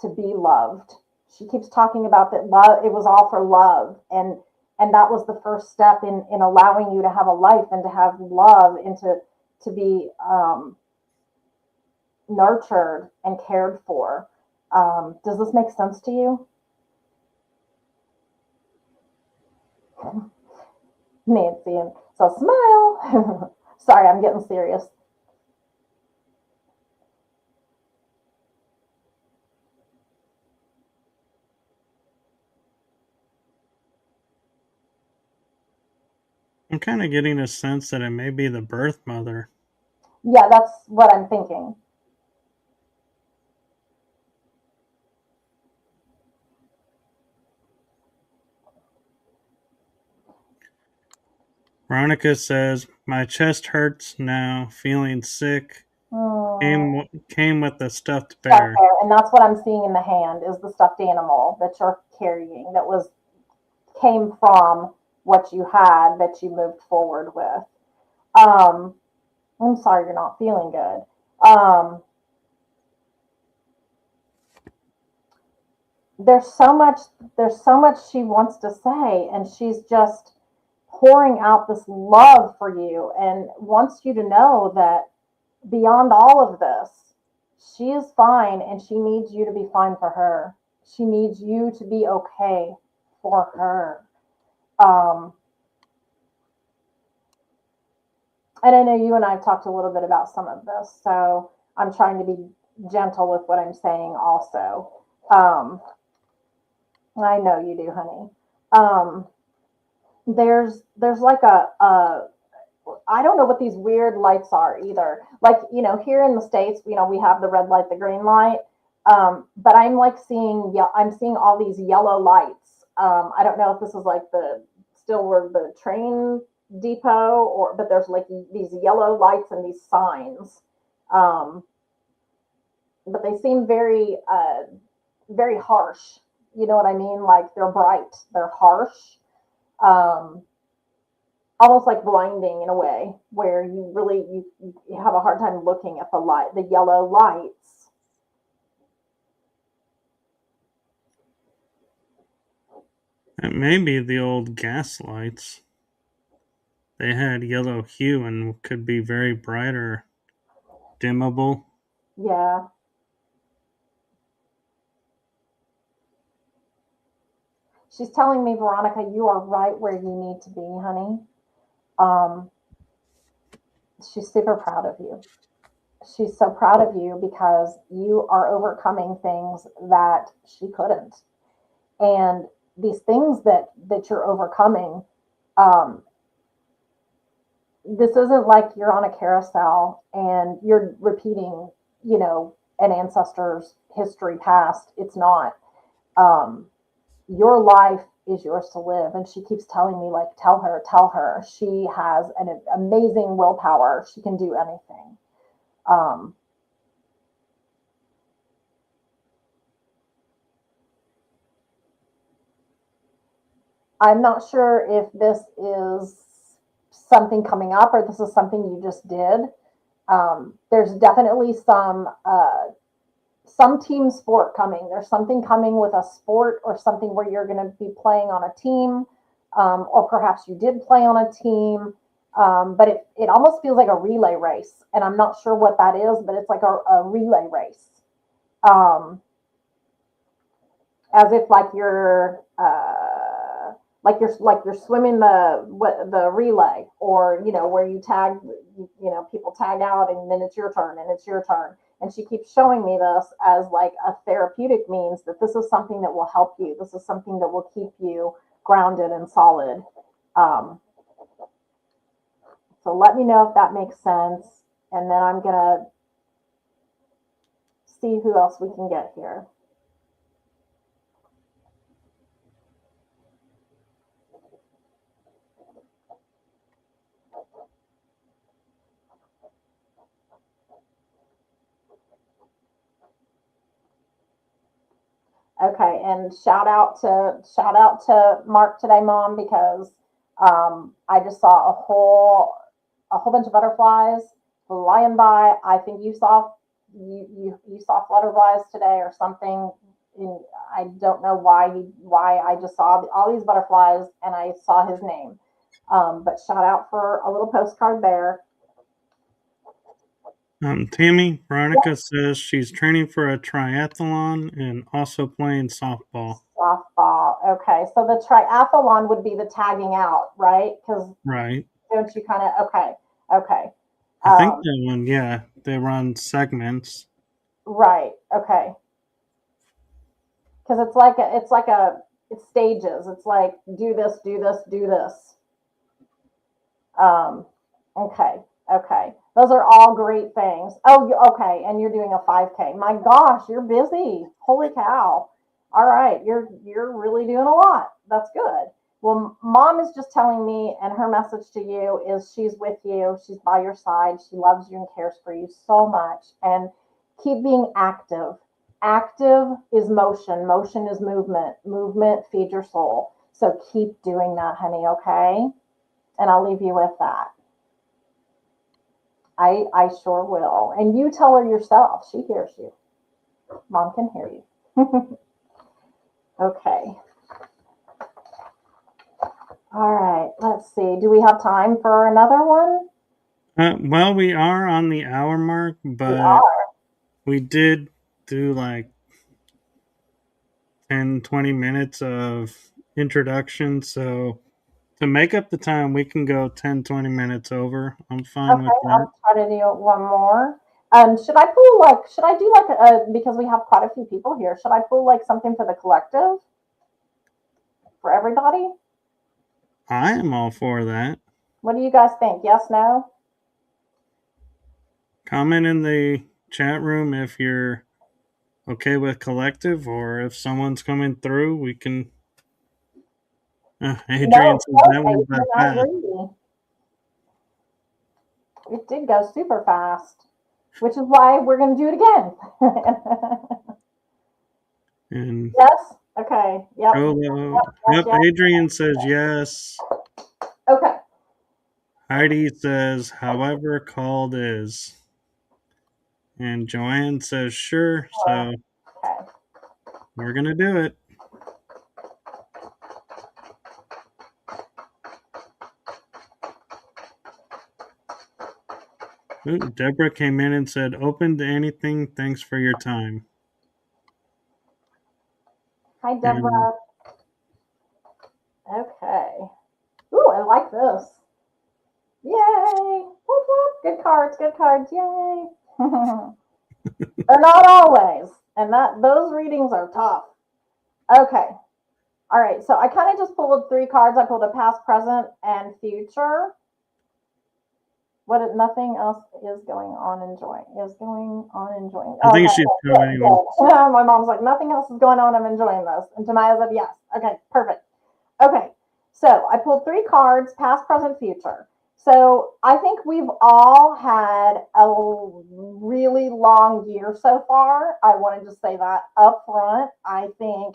to be loved. She keeps talking about that love, it was all for love. And that was the first step in allowing you to have a life and to have love and to be nurtured and cared for. Does this make sense to you? Nancy, and so smile. Sorry, I'm getting serious. I'm kind of getting a sense that it may be the birth mother. Yeah, that's what I'm thinking. Veronica says, my chest hurts now, feeling sick. Mm. Came with the stuffed Stuffed bear. bear, and that's what I'm seeing in the hand is the stuffed animal that you're carrying that was came from what you had that you moved forward with. Um, I'm sorry you're not feeling good. There's so much there's so much she wants to say, and she's just pouring out this love for you and wants you to know that beyond all of this, she is fine and she needs you to be fine for her. She needs you to be okay for her. Um, and I know you and I have talked a little bit about some of this, so I'm trying to be gentle with what I'm saying also. I know you do, honey. There's like a I don't know what these weird lights are either. Like, here in the States, we have the red light, the green light. But I'm like I'm seeing all these yellow lights. I don't know if this is like still where the train depot, but there's like these yellow lights and these signs. Um, but they seem very harsh. You know what I mean? Like they're bright, they're harsh, um, almost like blinding in a way, where you have a hard time looking at the yellow lights. It may be the old gas lights. They had yellow hue and could be very bright or dimmable. Yeah. She's telling me, Veronica, you are right where you need to be, honey. Um, she's super proud of you. She's so proud of you because you are overcoming things that she couldn't. And these things that you're overcoming, um, this isn't like you're on a carousel and you're repeating, an ancestor's history past. It's not. Um, your life is yours to live. And she keeps telling me, like, tell her. She has an amazing willpower. She can do anything. Um, I'm not sure if this is something coming up or this is something you just did. There's definitely some team sport coming. There's something coming with a sport or something where you're going to be playing on a team, or perhaps you did play on a team. But it almost feels like a relay race, and I'm not sure what that is, but it's like a relay race, as if like you're swimming the relay, or where you tag, people tag out and then it's your turn and it's your turn. And she keeps showing me this as like a therapeutic means that this is something that will help you. This is something that will keep you grounded and solid. Um, so let me know if that makes sense. And then I'm going to see who else we can get here. Okay, and shout out to Mark today, Mom, because I just saw a whole bunch of butterflies flying by. I think you saw butterflies today or something. I don't know why I just saw all these butterflies and I saw his name. But shout out for a little postcard there. Tammy, Veronica says she's training for a triathlon and also playing softball. Softball. Okay, so the triathlon would be the tagging out, right? Because Right. don't you kind of okay. I think Um, that one, yeah, they run segments. right. Okay. Because it's stages. It's like do this, do this, do this. Um, okay. Okay. Those are all great things. Oh, okay. And you're doing a 5K. My gosh, you're busy. Holy cow. All right. You're really doing a lot. That's good. Well, Mom is just telling me, and her message to you is she's with you. She's by your side. She loves you and cares for you so much. And keep being active. Active is motion. Motion is movement. Movement feeds your soul. So keep doing that, honey. Okay. And I'll leave you with that. I sure will. And you tell her yourself. She hears you. Mom can hear you. Okay. All right. Let's see. Do we have time for another one? Well, we are on the hour mark, We but are. we did do like 10, 20 minutes of introduction. So to make up the time, we can go 10, 20 minutes over. I'm fine with Okay. that. I'll try to do one more. Should I do like because we have quite a few people here, should I pull like something for the collective for everybody? I am all for that. What do you guys think? Yes, no? Comment in the chat room if you're okay with collective, or if someone's coming through, we can. Adrian No, says that went by Adrian, I fast. agree. It did go super fast, which is why we're going to do it again. And Yes? Okay. Yep. Cholo, Yep. Yes, yep, yes. Adrian says yes. Okay. Heidi says, however called is. And Joanne says, sure. So Okay. we're going to do it. Ooh, Deborah came in and said, open to anything. Thanks for your time. Hi, And Deborah. Okay. Ooh, I like this. Yay. Whoop, whoop. Good cards. Good cards. Yay. They're not always. And those readings are tough. Okay. All right. So I kind of just pulled 3 cards. I pulled a past, present, and future. Nothing else is going on enjoying. I think Okay, she's good, commenting. good. My mom's like, nothing else is going on. I'm enjoying this. And Tamaya said, yes. Okay, perfect. Okay, so I pulled 3 cards, past, present, future. So I think we've all had a really long year so far. I wanted to say that up front. I think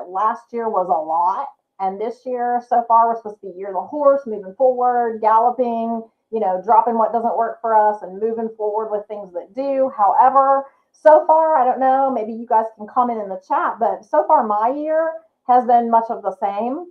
last year was a lot. And this year so far, we're supposed to be year of the horse, moving forward, galloping, dropping what doesn't work for us and moving forward with things that do. However, so far, I don't know, maybe you guys can comment in the chat, but so far my year has been much of the same.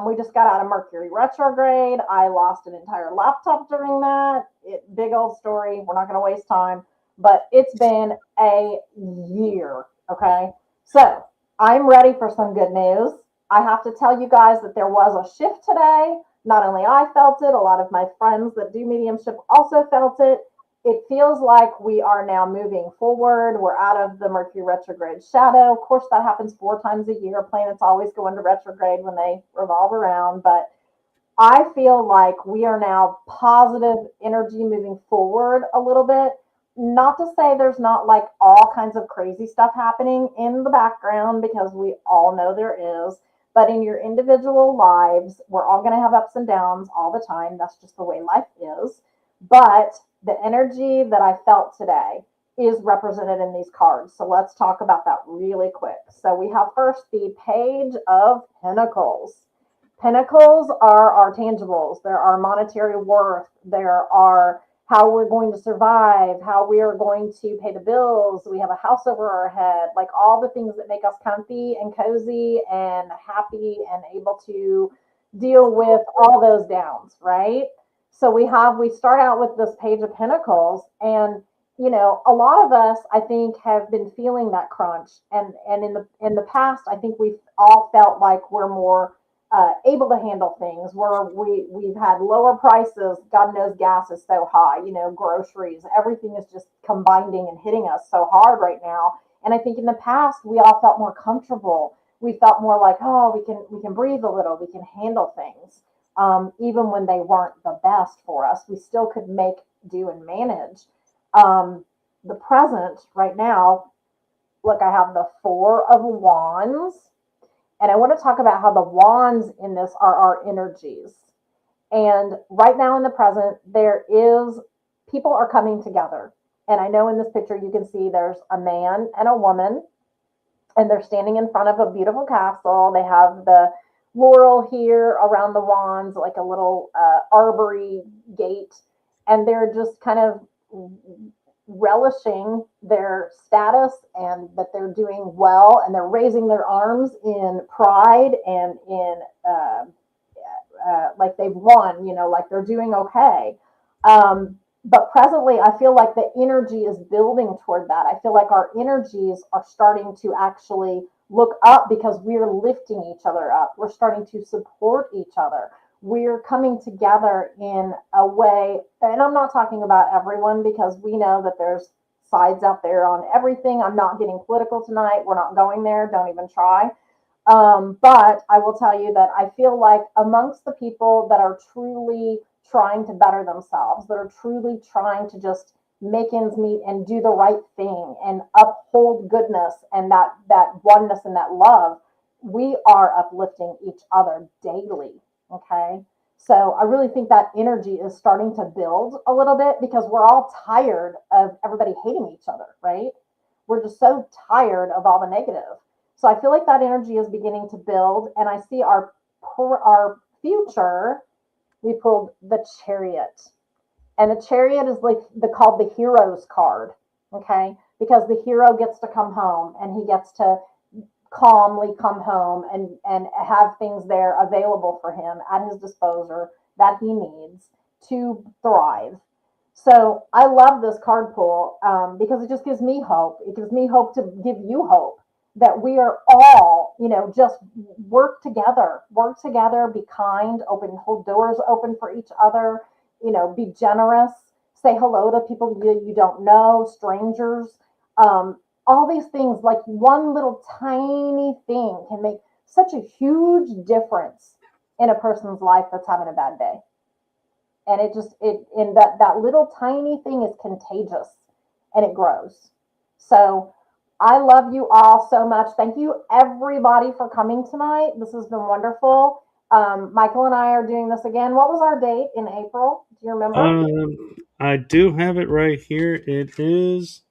We just got out of Mercury retrograde. I lost an entire laptop during that. Big old story. We're not going to waste time, but it's been a year. Okay. So I'm ready for some good news. I have to tell you guys that there was a shift today. Not only I felt it, a lot of my friends that do mediumship also felt it. It feels like we are now moving forward. We're out of the Mercury retrograde shadow. Of course, that happens 4 times a year. Planets always go into retrograde when they revolve around. But I feel like we are now positive energy moving forward a little bit. Not to say there's not like all kinds of crazy stuff happening in the background, because we all know there is. But in your individual lives, we're all going to have ups and downs all the time. That's just the way life is. But the energy that I felt today is represented in these cards. So let's talk about that really quick. So we have first the Page of Pentacles. Pentacles are our tangibles. There are monetary worth. There are how we're going to survive, how we are going to pay the bills. We have a house over our head, like all the things that make us comfy and cozy and happy and able to deal with all those downs, right? So we start out with this Page of Pentacles, and a lot of us, I think, have been feeling that crunch, and in the past, I think we've all felt like we're more able to handle things, where we've had lower prices. God knows gas is so high, groceries, everything is just combining and hitting us so hard right now. And I think in the past we all felt more comfortable. We felt more like, oh, we can breathe a little, we can handle things. Even when they weren't the best for us, we still could make do and manage. The present right now, look, I have the Four of Wands, and I want to talk about how the wands in this are our energies. And right now in the present, people are coming together. And I know in this picture you can see there's a man and a woman, and they're standing in front of a beautiful castle. They have the laurel here around the wands, like a little arbory gate. And they're just kind of relishing their status and that they're doing well, and they're raising their arms in pride and in like they've won, like they're doing okay. But presently, I feel like the energy is building toward that. I feel like our energies are starting to actually look up, because we're lifting each other up. We're starting to support each other. We're coming together in a way, and I'm not talking about everyone, because we know that there's sides out there on everything. I'm not getting political tonight. We're not going there. Don't even try. But I will tell you that I feel like amongst the people that are truly trying to better themselves, that are truly trying to just make ends meet and do the right thing and uphold goodness and that oneness and that love, we are uplifting each other daily. Okay. So I really think that energy is starting to build a little bit because we're all tired of everybody hating each other, right? We're just so tired of all the negative. So I feel like that energy is beginning to build, and I see our future. We pulled the Chariot, and the Chariot is like called the Hero's card, okay? Because the hero gets to come home, and he gets to calmly come home and have things there available for him at his disposal that he needs to thrive. So I love this card pull because it just gives me hope. It gives me hope to give you hope that we are all, just work together, be kind, hold doors open for each other, be generous, say hello to people you don't know, strangers. All these things, like one little tiny thing can make such a huge difference in a person's life that's having a bad day. And that little tiny thing is contagious and it grows. So I love you all so much. Thank you everybody for coming tonight. This has been wonderful. Michael and I are doing this again. What was our date in April? Do you remember? I do have it right here. It is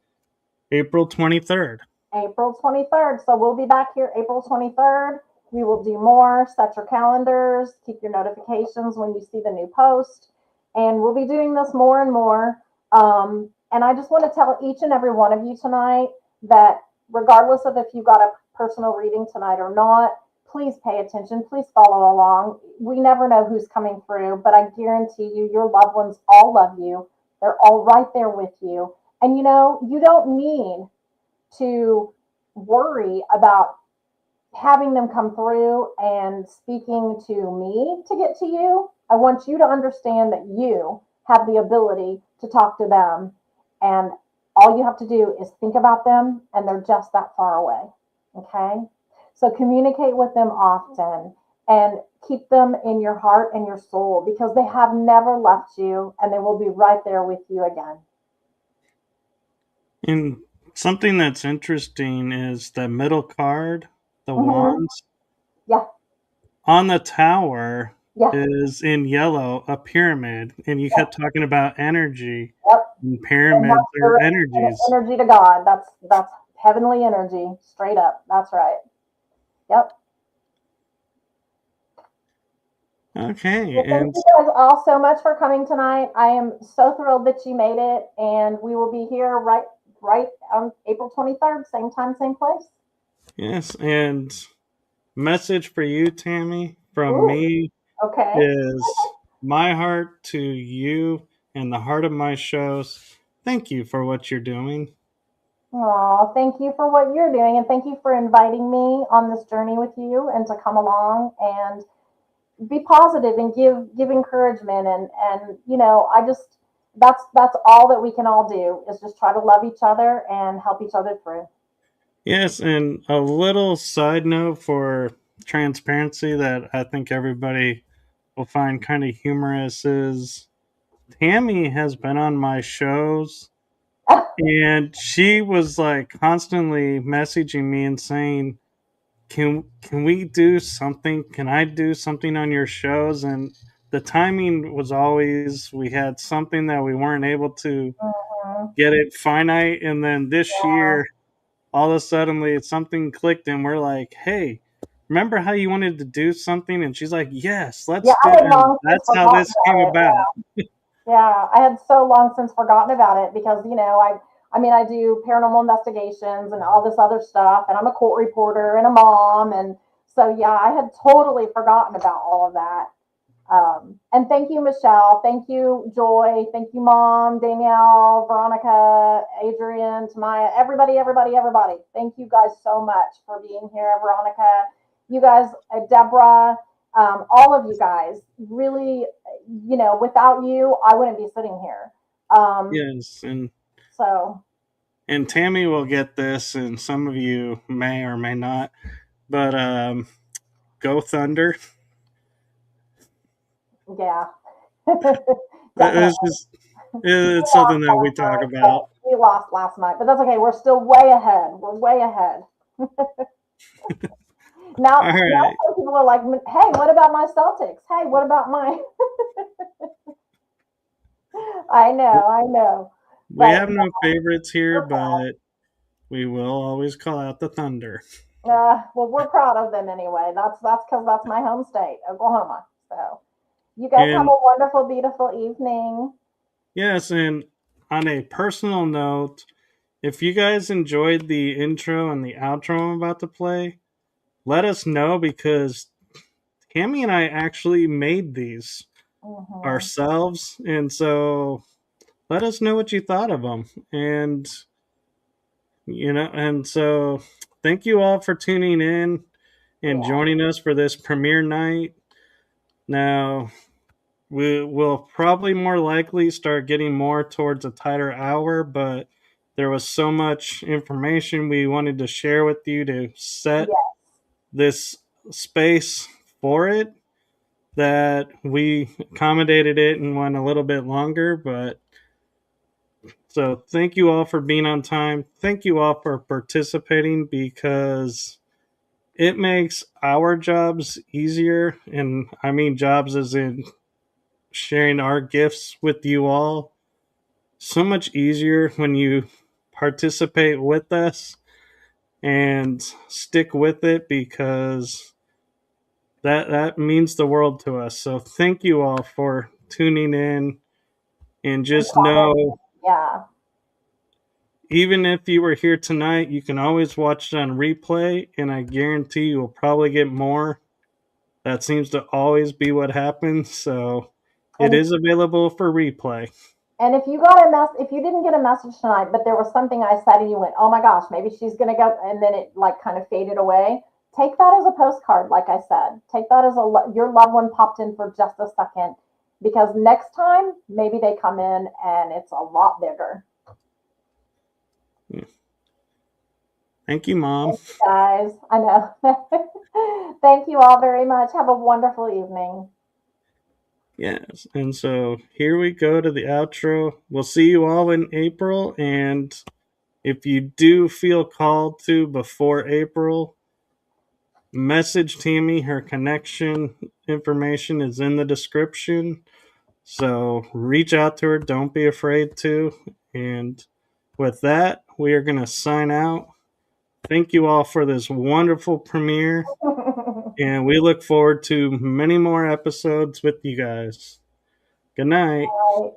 April 23rd. April 23rd. So we'll be back here April 23rd. We will do more. Set your calendars. Keep your notifications when you see the new post. And we'll be doing this more and more. And I just want to tell each and every one of you tonight that regardless of if you got a personal reading tonight or not, please pay attention. Please follow along. We never know who's coming through, but I guarantee you, your loved ones all love you. They're all right there with you. And you don't need to worry about having them come through and speaking to me to get to you. I want you to understand that you have the ability to talk to them, and all you have to do is think about them, and they're just that far away. Okay? So communicate with them often and keep them in your heart and your soul because they have never left you and they will be right there with you again. And something that's interesting is the middle card, the Mm-hmm. wands. Yeah. On the tower Yeah. is in yellow a pyramid, and you Yeah. kept talking about energy, Yep. and And pyramids that's are direct energies. energy to God. That's heavenly energy, straight up. That's right. Yep. Okay, Well, thank and you guys all so much for coming tonight. I am so thrilled that you made it, and we will be here right on April 23rd, same time, same place. yes, and message for you, Tammy, from Ooh, me okay. is my heart to you and the heart of my shows. Thank you for what you're doing. Oh, thank you for what you're doing, and thank you for inviting me on this journey with you and to come along and be positive and give encouragement and I just that's all that we can all do is just try to love each other and help each other through. Yes, and a little side note for transparency that I think everybody will find kind of humorous is Tammy has been on my shows, and she was like constantly messaging me and saying, can we do something? Can I do something on your shows?" And the timing was always we had something that we weren't able to Mhm. get it finite, and then this year all of a sudden something clicked, and we're like, "Hey, remember how you wanted to do something?" And she's like, "Yes, Yeah, let's do I it." had And long since that's how forgotten this came about it. about. Yeah, I had so long since forgotten about it because I mean I do paranormal investigations and all this other stuff, and I'm a court reporter and a mom, and so yeah, I had totally forgotten about all of that. And thank you, Michelle. Thank you, Joy. Thank you, Mom, Danielle, Veronica, Adrian, Tamaya, everybody. Thank you guys so much for being here, Veronica. You guys, Deborah, all of you guys. Really, without you, I wouldn't be sitting here. Um, Yes, so and Tammy will get this, and some of you may or may not. But go Thunder! yeah, This definitely. is It's something that we talk about. We lost last night, but that's okay. We're still way ahead. We're way ahead. All Now right. some people are like, hey, what about my Celtics? Hey, what about my? I know. We But have no favorites here, but we will always call out the Thunder. well, we're proud of them anyway. That's because that's my home state, Oklahoma. So you guys have And a wonderful, beautiful evening. yes, and on a personal note, if you guys enjoyed the intro and the outro I'm about to play, let us know because Tammy and I actually made these Mm-hmm. ourselves. And so let us know what you thought of them. And so thank you all for tuning in and Yeah. joining us for this premiere night. Now, we will probably more likely start getting more towards a tighter hour, but there was so much information we wanted to share with you to set Yeah. this space for it that we accommodated it and went a little bit longer. But so thank you all for being on time. Thank you all for participating because it makes our jobs easier. And I mean jobs as in sharing our gifts with you all so much easier when you participate with us and stick with it because that means the world to us. So thank you all for tuning in and just know Yeah. even if you were here tonight, you can always watch it on replay and I guarantee you will probably get more. That seems to always be what happens. So it And is available for replay. And if you got a if you didn't get a message tonight, but there was something I said and you went, "Oh my gosh, maybe she's gonna go," and then it like kind of faded away. Take that as a postcard, like I said. Take that as your loved one popped in for just a second, because next time maybe they come in and it's a lot bigger. Thank you, Mom. Thank you guys, I know. Thank you all very much. Have a wonderful evening. Yes. And so here we go to the outro. We'll see you all in April. And if you do feel called to before April, message Tammy. Her connection information is in the description. So reach out to her. Don't be afraid to. And with that, we are going to sign out. Thank you all for this wonderful premiere. And we look forward to many more episodes with you guys. Good night. Bye.